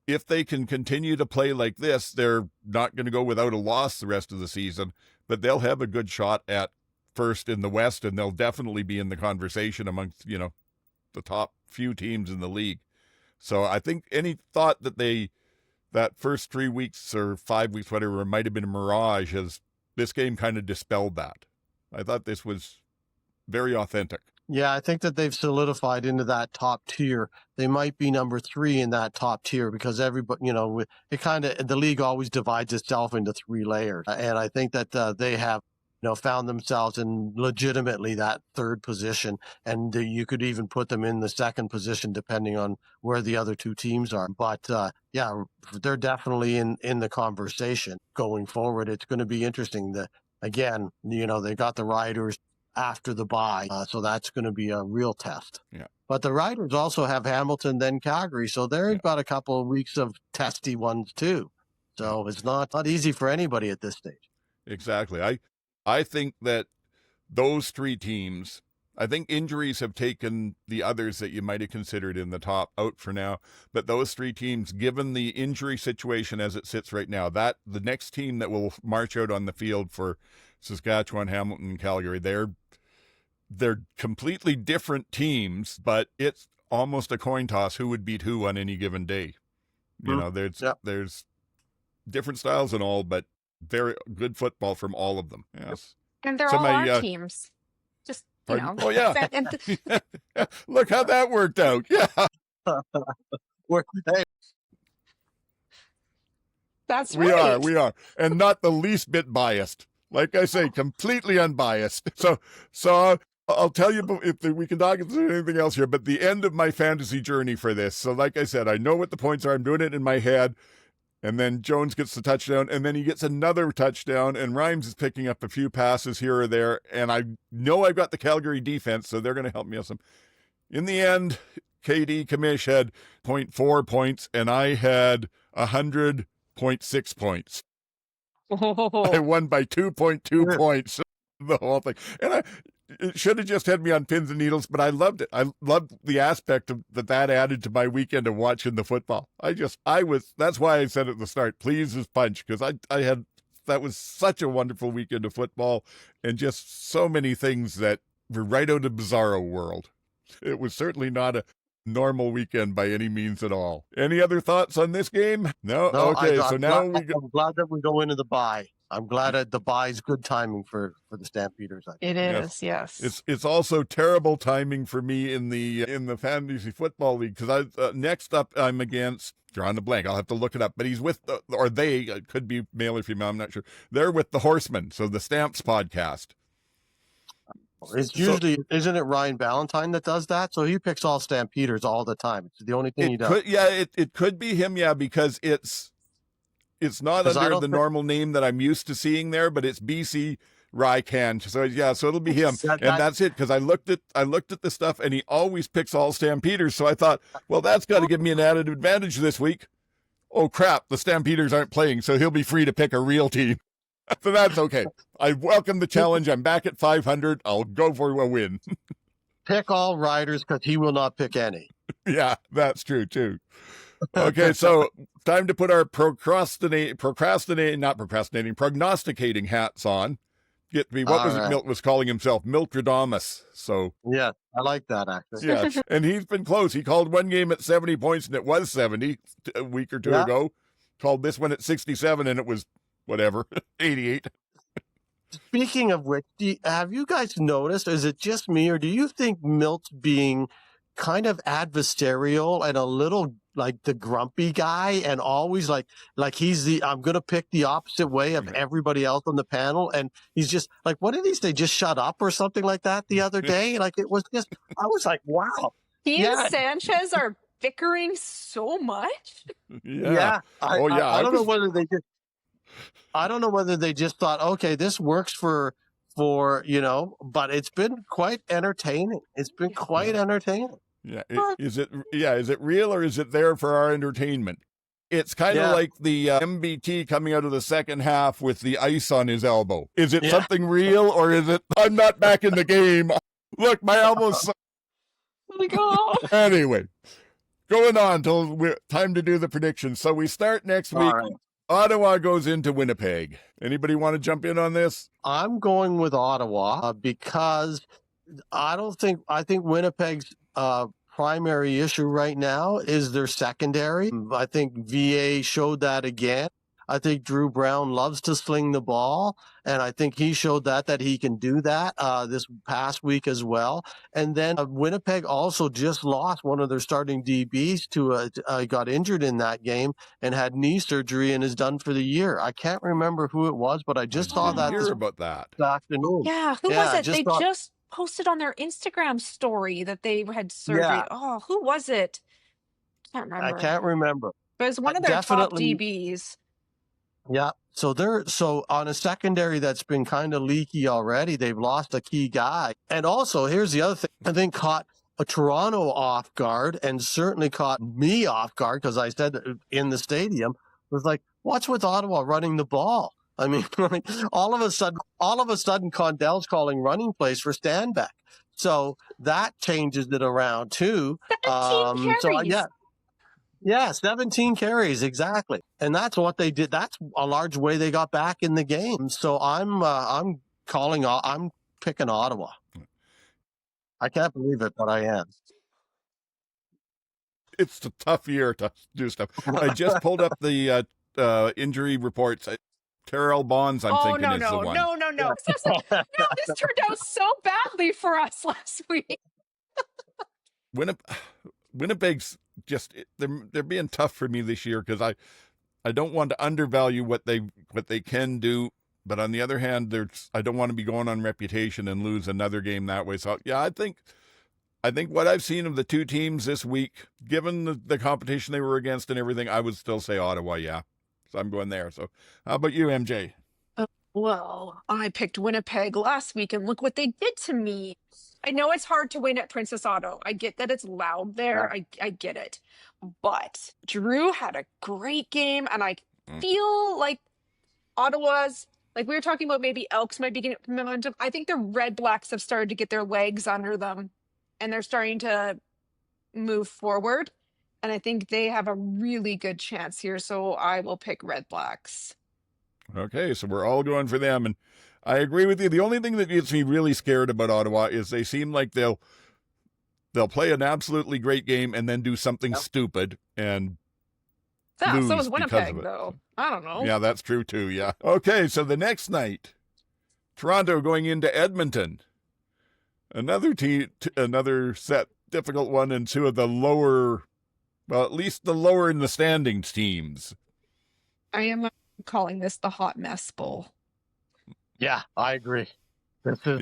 Speaker 2: if they can continue to play like this, they're not going to go without a loss the rest of the season, but they'll have a good shot at first in the West, and they'll definitely be in the conversation amongst, the top few teams in the league. So I think any thought that that first 3 weeks or 5 weeks, whatever, might have been a mirage, this game kind of dispelled that. I thought this was very authentic.
Speaker 3: Yeah, I think that they've solidified into that top tier. They might be number 3 in that top tier because everybody, the league always divides itself into 3 layers. And I think that they have, found themselves in legitimately that 3rd position. And you could even put them in the 2nd position depending on where the other 2 teams are. But yeah, they're definitely in the conversation going forward. It's going to be interesting that, again, they got the Riders after the bye. So that's going to be a real test.
Speaker 2: Yeah.
Speaker 3: But the Riders also have Hamilton, then Calgary. So they've got a couple of weeks of testy ones too. So it's not easy for anybody at this stage.
Speaker 2: Exactly. I think that those 3 teams, I think injuries have taken the others that you might have considered in the top out for now. But those 3 teams, given the injury situation as it sits right now, that the next team that will march out on the field for Saskatchewan, Hamilton, and Calgary, they're completely different teams, but it's almost a coin toss who would beat who on any given day. There's different styles and all, but very good football from all of them. Yes.
Speaker 4: And they're all our teams. Just,
Speaker 2: Oh, yeah. Look how that worked out. Yeah.
Speaker 4: That's right.
Speaker 2: We are. And not the least bit biased. Like I say, completely unbiased. So I'll tell you if we can talk about anything else here, but the end of my fantasy journey for this. So like I said, I know what the points are. I'm doing it in my head. And then Jones gets the touchdown, and then he gets another touchdown, and Rhymes is picking up a few passes here or there. And I know I've got the Calgary defense, so they're going to help me out some. In the end, KD Kamish had 0.4 points, and I had 100.6 points.
Speaker 4: Oh.
Speaker 2: I won by 2.2 points, the whole thing. And it should have just had me on pins and needles, but I loved it. I loved the aspect of that added to my weekend of watching the football. That's why I said at the start, please as punch, because that was such a wonderful weekend of football and just so many things that were right out of Bizarro world. It was certainly not a normal weekend by any means at all. Any other thoughts on this game? No? Okay,
Speaker 3: I'm glad that we go into the bye. I'm glad that the bye is good timing for the Stampeders.
Speaker 4: It is, yes.
Speaker 2: It's also terrible timing for me in the fantasy football league because next up I'm against, drawing the blank. I'll have to look it up. But he's with it could be male or female. I'm not sure. They're with the Horsemen, so the Stamps podcast.
Speaker 3: It's usually, isn't it Ryan Ballantyne that does that? So he picks all Stampeders all the time. It's the only thing he does.
Speaker 2: It could be him, because it's not under the normal name that I'm used to seeing there, but it's BC Rycan. So it'll be him. That's it. Because I looked at the stuff and he always picks all Stampeders. So I thought, well, that's got to give me an added advantage this week. Oh crap, the Stampeders aren't playing, so he'll be free to pick a real team. So that's okay. I welcome the challenge. I'm back at 500. I'll go for a win.
Speaker 3: Pick all Riders because he will not pick any.
Speaker 2: Yeah, that's true too. Okay, so time to put our prognosticating hats on. Get to be what Milt was calling himself, Miltradamus. So
Speaker 3: yeah, I like that actually.
Speaker 2: Yeah, and he's been close. He called one game at 70 points, and it was 70 a week or two ago. Called this one at 67, and it was 88.
Speaker 3: Speaking of which, have you guys noticed? Is it just me, or do you think Milt's being kind of adversarial and a little like the grumpy guy and always like I'm going to pick the opposite way of everybody else on the panel. And he's just like, what did he say? Just shut up or something like that the other day. Like it was just, I was like, wow.
Speaker 4: He and Sanchez are bickering so much.
Speaker 2: Yeah.
Speaker 3: I don't know whether they just thought, okay, this works for but it's been quite entertaining. It's been quite entertaining.
Speaker 2: Yeah. Is it real or is it there for our entertainment? It's kind of like the MBT coming out of the second half with the ice on his elbow. Is it something real or is it, I'm not back in the game? Look, my elbow's...
Speaker 4: Oh my God.
Speaker 2: Anyway, going on till time to do the predictions. So we start next week.
Speaker 3: Right.
Speaker 2: Ottawa goes into Winnipeg. Anybody want to jump in on this?
Speaker 3: I'm going with Ottawa because I think Winnipeg's primary issue right now is their secondary. I think VA showed that again. I think Drew Brown loves to sling the ball, and I think he showed that he can do that this past week as well. And then Winnipeg also just lost one of their starting DBs to got injured in that game and had knee surgery and is done for the year. I can't remember who it was, but I just saw that
Speaker 2: this
Speaker 3: afternoon.
Speaker 4: Yeah, who was it? They just posted on their Instagram story that they had surgery. Yeah. Oh, who was it? I can't remember. But it was one of their top DBs.
Speaker 3: Yeah. So on a secondary that's been kind of leaky already. They've lost a key guy. And also, here's the other thing. I think caught a Toronto off guard and certainly caught me off guard because I said in the stadium was like, what's with Ottawa running the ball? I mean, all of a sudden, Condell's calling running plays for Stanback. So that changes it around too.
Speaker 4: 17 carries.
Speaker 3: Yeah, 17 carries, exactly. And that's what they did. That's a large way they got back in the game. So I'm picking Ottawa. I can't believe it, but I am.
Speaker 2: It's a tough year to do stuff. I just pulled up the injury reports. Terrell Bonds, I'm thinking is the one.
Speaker 4: No. This turned out so badly for us last week.
Speaker 2: Winnipeg's just they're being tough for me this year because I don't want to undervalue what they can do, but on the other hand, I don't want to be going on reputation and lose another game that way. So yeah, I think what I've seen of the two teams this week, given the competition they were against and everything, I would still say Ottawa. Yeah, so I'm going there. So how about you, MJ?
Speaker 4: Well, I picked Winnipeg last week, and look what they did to me. I know it's hard to win at Princess Auto. I get that it's loud there. I get it. But Drew had a great game, and I feel like Ottawa's, like we were talking about, maybe Elks might be getting momentum. I think the Red Blacks have started to get their legs under them, and they're starting to move forward. And I think they have a really good chance here, so I will pick Red Blacks.
Speaker 2: Okay, so we're all going for them, and I agree with you. The only thing that gets me really scared about Ottawa is they seem like they'll play an absolutely great game and then do something stupid and lose
Speaker 4: so is Winnipeg,
Speaker 2: because of it.
Speaker 4: Though. I don't know.
Speaker 2: Yeah, that's true too, yeah. Okay, so the next night, Toronto going into Edmonton. Another set, difficult one, and two of the lower, well, at least the lower in the standings teams.
Speaker 4: I am calling this the Hot Mess Bowl.
Speaker 3: Yeah, I agree. This is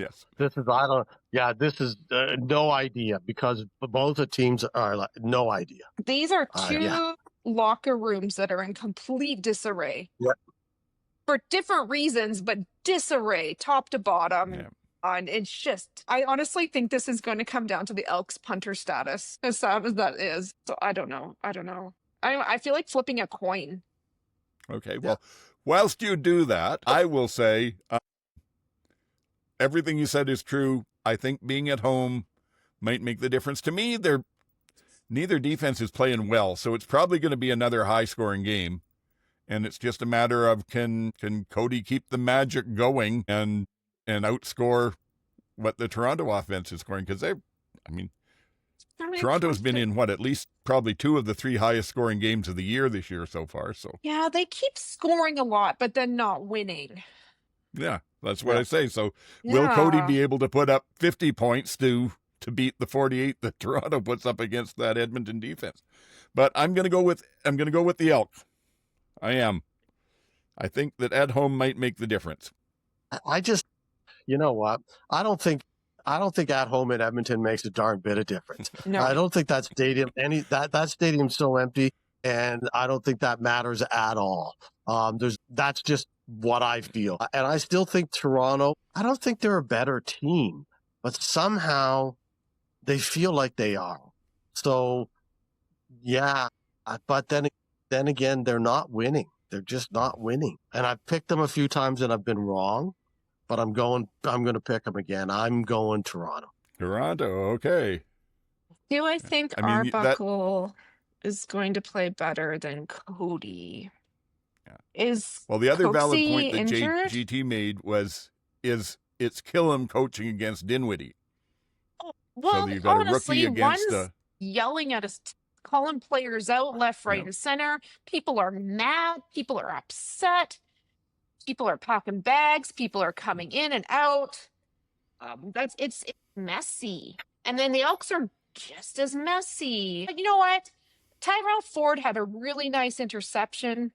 Speaker 3: no idea because both the teams are like no idea.
Speaker 4: These are two locker rooms that are in complete disarray.
Speaker 3: Yep.
Speaker 4: For different reasons, but disarray, top to bottom.
Speaker 2: Yeah.
Speaker 4: And it's just, I honestly think this is going to come down to the Elks punter status, as sad as that is. So I don't know. I feel like flipping a coin.
Speaker 2: Okay, well, whilst you do that, I will say everything you said is true. I think being at home might make the difference. To me, neither defense is playing well, so it's probably going to be another high-scoring game. And it's just a matter of can Cody keep the magic going and outscore what the Toronto offense is scoring? Because Toronto's been in at least probably two of the three highest scoring games of the year this year so far. So
Speaker 4: yeah, they keep scoring a lot, but then not winning.
Speaker 2: Yeah, that's what I say. So will Cody be able to put up 50 points to to beat the 48 that Toronto puts up against that Edmonton defense. But I'm going to go with the Elk. I am. I think that at home might make the difference.
Speaker 3: I just, you know what? I don't think at home in Edmonton makes a darn bit of difference.
Speaker 4: No.
Speaker 3: I don't think that stadium that stadium's so empty, and I don't think that matters at all. That's just what I feel, and I still think Toronto. I don't think they're a better team, but somehow they feel like they are. So, yeah, but then again, they're not winning. They're just not winning, and I've picked them a few times and I've been wrong. But I'm going to pick them again. I'm going Toronto.
Speaker 2: Toronto, okay.
Speaker 4: Do I think Arbuckle is going to play better than Cody?
Speaker 2: Yeah. Well, the other
Speaker 4: Coxie
Speaker 2: valid point that
Speaker 4: injured?
Speaker 2: GT made is it's Killam coaching against Dinwiddie.
Speaker 4: Well,
Speaker 2: so you've got
Speaker 4: honestly,
Speaker 2: a rookie against
Speaker 4: one's yelling at us, calling players out left, right, and center. People are mad. People are upset. People are packing bags. People are coming in and out. It's messy. And then the Elks are just as messy. But you know what? Tyrell Ford had a really nice interception.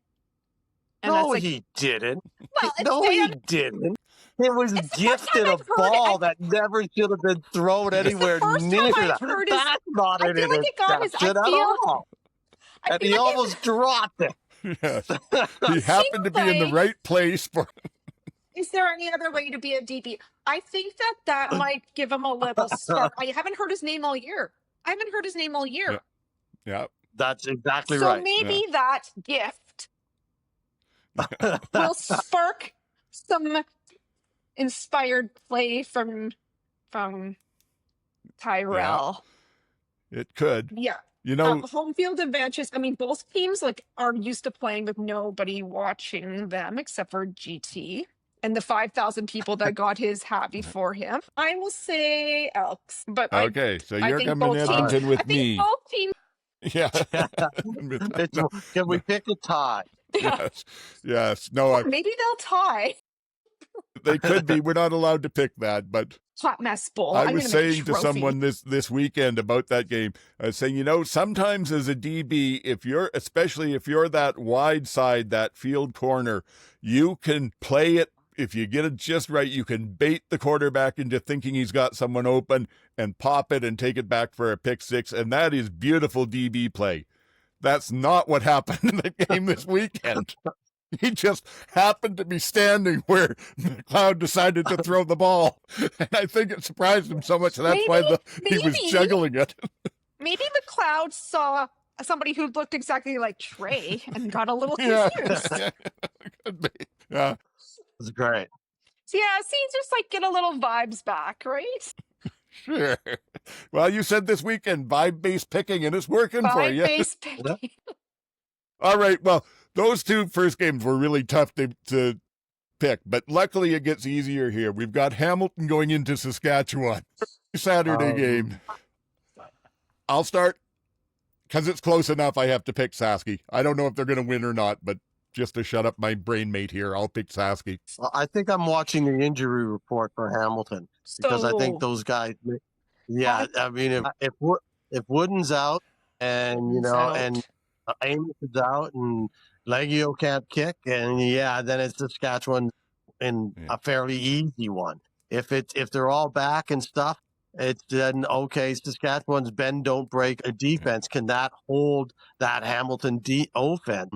Speaker 4: And
Speaker 3: No, he didn't.
Speaker 4: Well,
Speaker 3: No, he didn't. It was gifted a ball that never should have been thrown anywhere near that. That's not an interception at all. And he almost dropped it.
Speaker 2: Yes. He happened to be in the right place for.
Speaker 4: Is there any other way to be a DB? I think that might give him a little spark. I haven't heard his name all year.
Speaker 2: Yeah.
Speaker 3: That's exactly right.
Speaker 4: So maybe that gift will spark some inspired play from Tyrell.
Speaker 2: Yeah. It could.
Speaker 4: Yeah.
Speaker 2: You know,
Speaker 4: home field advantages. I mean, both teams are used to playing with nobody watching them except for GT and the 5,000 people that got his hat before him. I will say Elks, but
Speaker 2: okay. So you're coming Edmonton with me.
Speaker 4: Both teams.
Speaker 2: Yeah.
Speaker 3: Can we pick a tie?
Speaker 2: Yes. No.
Speaker 4: Maybe they'll tie.
Speaker 2: They could be. We're not allowed to pick that, but.
Speaker 4: Hot mess bowl.
Speaker 2: I was saying to someone this weekend about that game, I was saying, sometimes as a DB, especially if you're that wide side, that field corner, you can play it. If you get it just right, you can bait the quarterback into thinking he's got someone open and pop it and take it back for a pick six. And that is beautiful DB play. That's not what happened in the game this weekend. He just happened to be standing where McLeod decided to throw the ball. And I think it surprised him so much. That's why he was juggling it.
Speaker 4: Maybe McLeod saw somebody who looked exactly like Trey and got a little confused.
Speaker 2: Yeah, could be. Yeah.
Speaker 3: It's great.
Speaker 4: So just get a little vibes back, right?
Speaker 2: Sure. Well, you said this weekend, vibe-based picking, and it's working for you.
Speaker 4: Vibe-based picking.
Speaker 2: All right, well, those two first games were really tough to pick, but luckily it gets easier here. We've got Hamilton going into Saskatchewan. Saturday game. I'll start, because it's close enough, I have to pick Sasky. I don't know if they're going to win or not, but just to shut up my brain mate here, I'll pick Sasky.
Speaker 3: I think I'm watching the injury report for Hamilton, because I think those guys, I mean, if Wooden's out and, and Amos is out and Leggio can't kick, and then it's Saskatchewan in a fairly easy one. If they're all back and stuff, it's then okay. Saskatchewan's bend don't break a defense. Can that hold that Hamilton offense?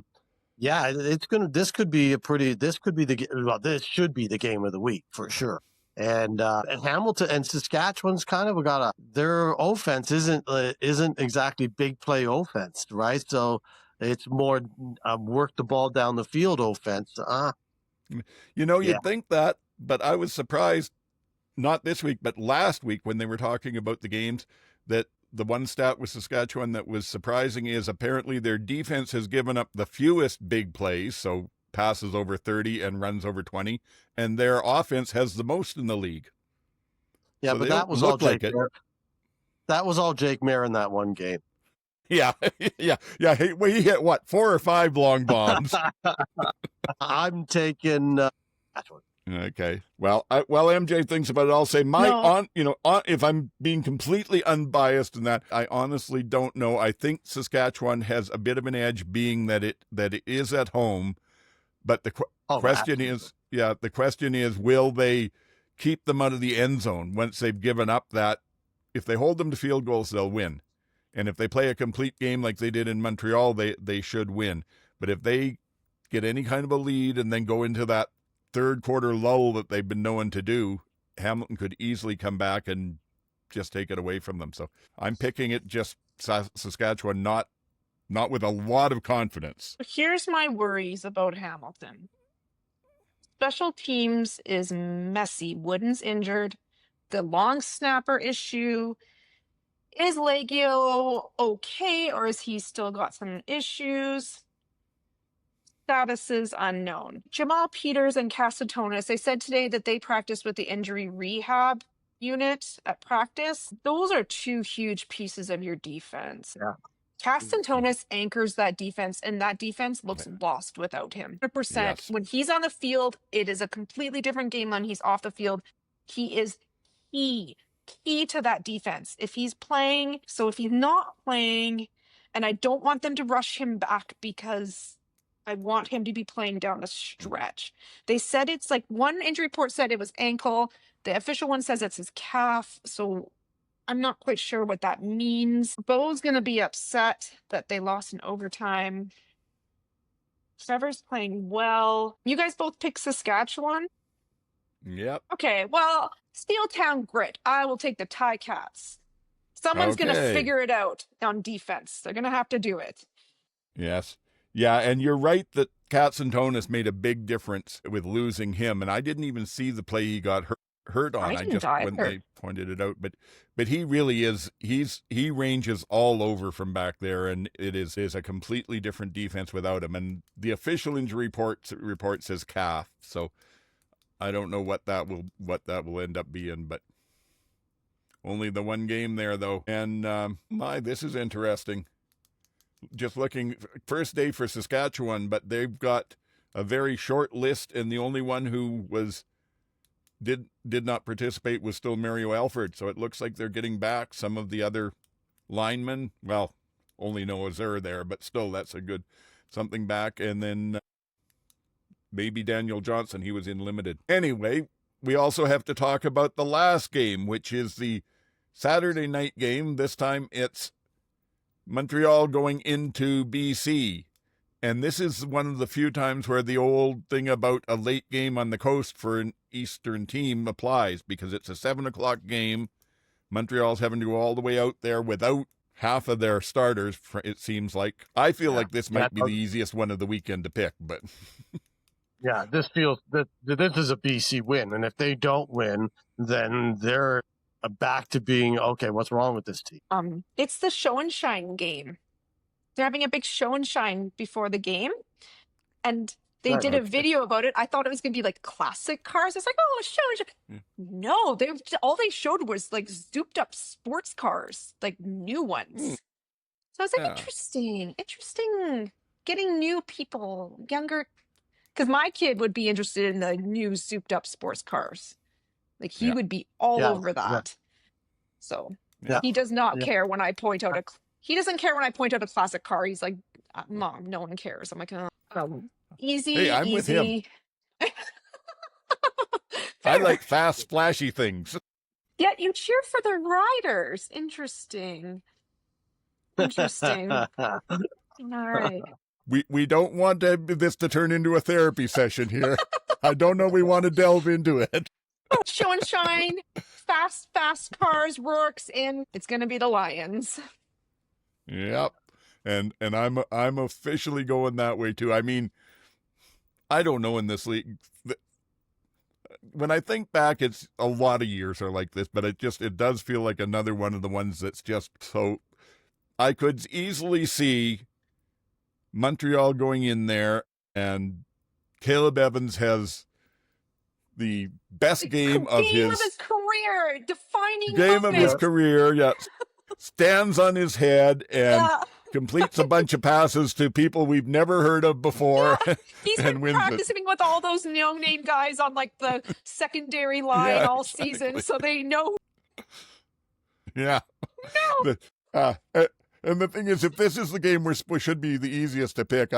Speaker 3: Yeah, this should be the game of the week for sure. And Hamilton and Saskatchewan's kind of their offense isn't exactly big play offense, right? So it's more work the ball down the field offense.
Speaker 2: You'd think that, but I was surprised, not this week, but last week when they were talking about the games, that the one stat with Saskatchewan that was surprising is apparently their defense has given up the fewest big plays, so passes over 30 and runs over 20, and their offense has the most in the league.
Speaker 3: Yeah, so but that was all Jake Mayer. That was all Jake Mayer in that one game.
Speaker 2: Yeah. He hit 4 or 5 long bombs.
Speaker 3: I'm taking
Speaker 2: Okay. Well, while MJ thinks about it, I'll say
Speaker 4: No.
Speaker 2: if I'm being completely unbiased in that, I honestly don't know. I think Saskatchewan has a bit of an edge, being that it is at home. But the question is, will they keep them out of the end zone once they've given up that? If they hold them to field goals, they'll win. And if they play a complete game like they did in Montreal, they should win. But if they get any kind of a lead and then go into that third quarter lull that they've been known to do, Hamilton could easily come back and just take it away from them. So I'm picking it just Saskatchewan, not with a lot of confidence.
Speaker 4: Here's my worries about Hamilton. Special teams is messy. Wooden's injured. The long snapper issue. Is Legio okay, or is he still got some issues? Status is unknown. Jamal Peters and Casatonis, they said today that they practiced with the injury rehab unit at practice. Those are two huge pieces of your defense.
Speaker 3: Yeah.
Speaker 4: Castantonis anchors that defense, and that defense looks lost without him. 100%.
Speaker 2: Yes.
Speaker 4: When he's on the field, it is a completely different game when he's off the field. He is key to that defense. If he's playing, so if he's not playing, and I don't want them to rush him back because I want him to be playing down the stretch. They said it's like, one injury report said it was ankle. The official one says it's his calf. So I'm not quite sure what that means. Bo's going to be upset that they lost in overtime. Trevor's playing well. You guys both pick Saskatchewan?
Speaker 2: Yep.
Speaker 4: Okay, well, Steeltown Grit. I will take the Ticats. Someone's going to figure it out on defense. They're going to have to do it.
Speaker 2: Yes. Yeah, and you're right that Katsantonis made a big difference with losing him, and I didn't even see the play he got hurt on. I just when they pointed it out, but he really is. He ranges all over from back there, and it is a completely different defense without him. And the official injury report says calf, so I don't know what that will end up being, but only the one game there though. And this is interesting. Just looking, first day for Saskatchewan, but they've got a very short list, and the only one who did not participate was still Mario Alford. So it looks like they're getting back some of the other linemen. Well, only Noah Zur there, but still that's a good something back. And then maybe Daniel Johnson, he was in limited. Anyway, we also have to talk about the last game, which is the Saturday night game. This time it's Montreal going into BC. And this is one of the few times where the old thing about a late game on the coast for an Eastern team applies, because it's a 7:00 game. Montreal's having to go all the way out there without half of their starters, it seems like. I feel like this might be the easiest one of the weekend to pick, but...
Speaker 3: Yeah, this feels that this is a BC win. And if they don't win, then they're back to being, okay, what's wrong with this team?
Speaker 4: It's the show and shine game. They're having a big show and shine before the game, and they did a video about it. I thought it was gonna be like classic cars. It's like, oh, show and shine. No, all they showed was like zooped up sports cars, like new ones. So I was like, interesting, getting new people, younger, because my kid would be interested in the new zooped up sports cars. Like he would be all over that. Yeah. So he does not care when I point out he doesn't care when I point out a classic car. He's like, Mom, no one cares. I'm like, easy. Hey, I'm with him.
Speaker 2: I like fast, splashy things.
Speaker 4: Yet you cheer for the riders. Interesting. All right.
Speaker 2: We don't want this to turn into a therapy session here. I don't know we want to delve into it.
Speaker 4: Show and shine, fast cars, Rourke's in. It's going to be the Lions.
Speaker 2: Yep. And I'm officially going that way too. I mean, I don't know in this league. When I think back, it's a lot of years are like this, but it does feel like another one of the ones that's just so. I could easily see Montreal going in there, and Caleb Evans has the best game of his
Speaker 4: career, defining
Speaker 2: game of his career. Yeah, stands on his head, and completes a bunch of passes to people we've never heard of before,
Speaker 4: He's
Speaker 2: and
Speaker 4: been
Speaker 2: wins it.
Speaker 4: practicing with all those no-name guys on like the secondary line
Speaker 2: Yeah,
Speaker 4: all season, so they know.
Speaker 2: Yeah.
Speaker 4: No.
Speaker 2: And the thing is, if this is the game we should be the easiest to pick,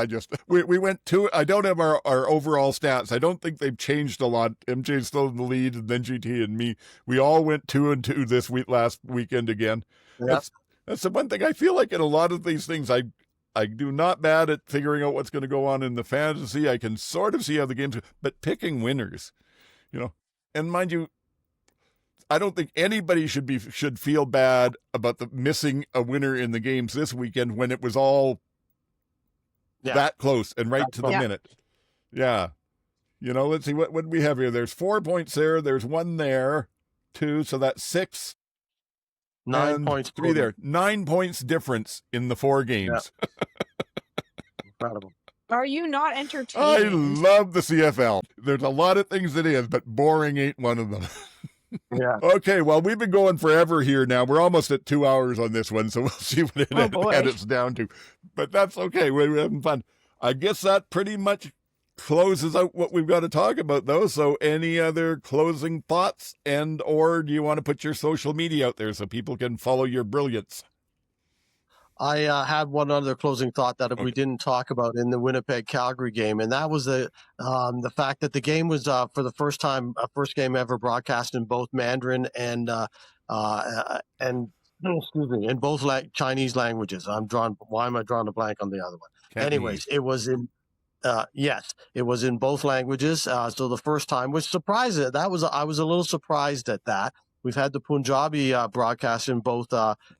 Speaker 2: we went two. I don't have our overall stats. I don't think they've changed a lot. MJ's still in the lead, and then GT and me. We all went 2-2 this week, last weekend again.
Speaker 3: Yep.
Speaker 2: That's the one thing I feel like in a lot of these things, I do not bad at figuring out what's going to go on in the fantasy. I can sort of see how the games, but picking winners, and mind you, I don't think anybody should feel bad about the missing a winner in the games this weekend when it was all that close and right to the minute. Yeah. Let's see what do we have here. There's 4 points there. There's 1 there, 2. So that's 6.
Speaker 3: 9 points.
Speaker 2: 3 there. 9 points difference in the 4 games.
Speaker 3: Yeah. Incredible.
Speaker 4: Are you not entertained?
Speaker 2: I love the CFL. There's a lot of things it is, but boring ain't one of them.
Speaker 3: Yeah.
Speaker 2: Okay, well, we've been going forever here now. We're almost at 2 hours on this one, so we'll see what it edits down to. But that's okay. We're having fun. I guess that pretty much closes out what we've got to talk about, though. So any other closing thoughts, or do you want to put your social media out there so people can follow your brilliance?
Speaker 3: I had one other closing thought that we didn't talk about in the Winnipeg-Calgary game, and that was the fact that the game was for the first time, first game ever broadcast in both Mandarin and excuse me, in both Chinese languages. Why am I drawing a blank on the other one?
Speaker 2: Cantonese.
Speaker 3: Anyways, it was in. Yes, it was in both languages. So the first time, which surprised it. I was a little surprised at that. We've had the Punjabi broadcast in both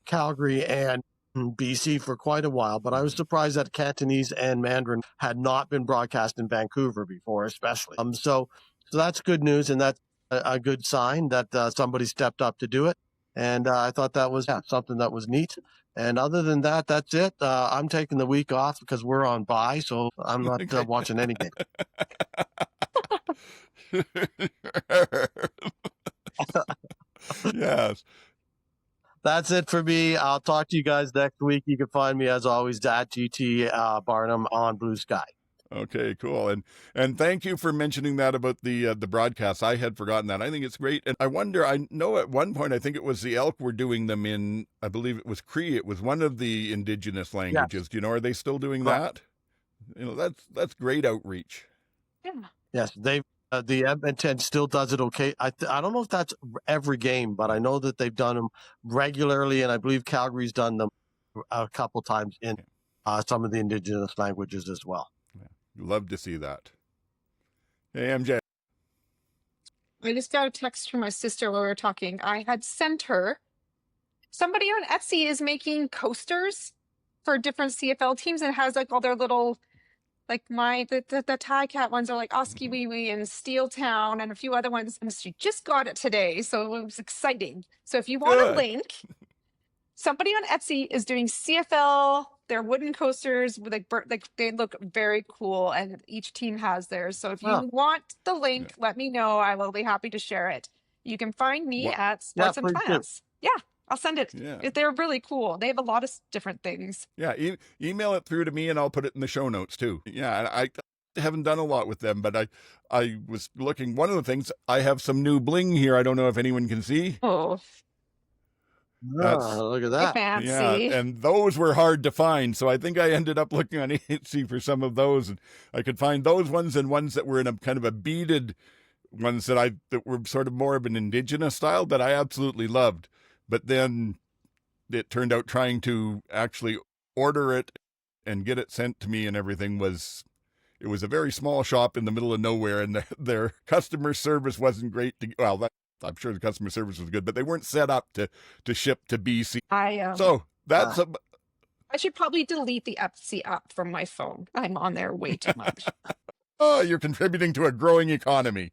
Speaker 3: Calgary and BC for quite a while, but I was surprised that Cantonese and Mandarin had not been broadcast in Vancouver before, especially. So that's good news, and that's a good sign that somebody stepped up to do it. And I thought that was something that was neat. And other than that, that's it. I'm taking the week off because we're on bye, so I'm not watching any game.
Speaker 2: Yes.
Speaker 3: That's it for me. I'll talk to you guys next week. You can find me, as always, at GT Barnum on Blue Sky.
Speaker 2: Okay, cool. And thank you for mentioning that about the broadcast. I had forgotten that. I think it's great. And I wonder, I know at one point, I think it was the Elk were doing them in, I believe it was Cree. It was one of the indigenous languages. Do you know, are they still doing that? That's great outreach.
Speaker 4: Yeah.
Speaker 3: Yes, they've the Edmonton still does it okay. I don't know if that's every game, but I know that they've done them regularly, and I believe Calgary's done them a couple times in some of the indigenous languages as well.
Speaker 2: Yeah. Love to see that. Hey, MJ.
Speaker 4: I just got a text from my sister while we were talking. I had sent her. Somebody on Etsy is making coasters for different CFL teams and has like all their little, like the Tie Cat ones are like Oski Wee Wee and Steel Town and a few other ones. And she just got it today, so it was exciting. So if you want a link, somebody on Etsy is doing CFL. They're wooden coasters with like they look very cool, and each team has theirs. So if you want the link, let me know. I will be happy to share it. You can find me at Sports and Plans. Yeah, I'll send it.
Speaker 2: Yeah.
Speaker 4: They're really cool. They have a lot of different things.
Speaker 2: Yeah, email it through to me, and I'll put it in the show notes too. Yeah, I haven't done a lot with them, but I was looking. One of the things, I have some new bling here. I don't know if anyone can see.
Speaker 4: Oh.
Speaker 3: Look at that.
Speaker 4: Fancy.
Speaker 2: Yeah, and those were hard to find, so I think I ended up looking on Etsy for some of those, and I could find those ones and ones that were in a kind of a beaded ones that were sort of more of an indigenous style that I absolutely loved. But then it turned out trying to actually order it and get it sent to me and everything was a very small shop in the middle of nowhere, and their customer service wasn't great. I'm sure the customer service was good, but they weren't set up to ship to BC. So that's
Speaker 4: I should probably delete the Etsy app from my phone. I'm on there way too much.
Speaker 2: Oh, you're contributing to a growing economy.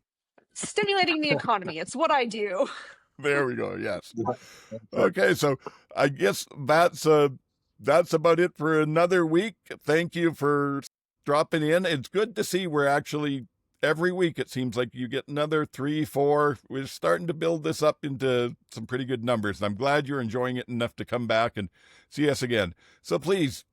Speaker 4: Stimulating the economy. It's what I do.
Speaker 2: There we go. Yes. Okay, so I guess that's about it for another week. Thank you for dropping in. It's good to see we're actually every week, it seems like you get another 3, 4. We're starting to build this up into some pretty good numbers. And I'm glad you're enjoying it enough to come back and see us again. So please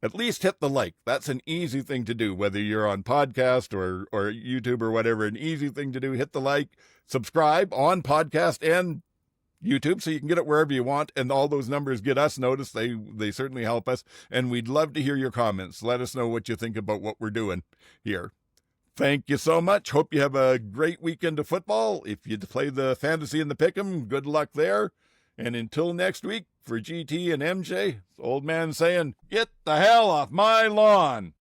Speaker 2: at least hit the like. That's an easy thing to do, whether you're on podcast or YouTube or whatever. An easy thing to do. Hit the like, subscribe on podcast and YouTube, so you can get it wherever you want, and all those numbers get us noticed. They certainly help us, and we'd love to hear your comments. Let us know what you think about what we're doing here. Thank you so much. Hope you have a great weekend of football. If you play the fantasy and the pick'em, good luck there. And until next week, for GT and MJ, old man saying, get the hell off my lawn.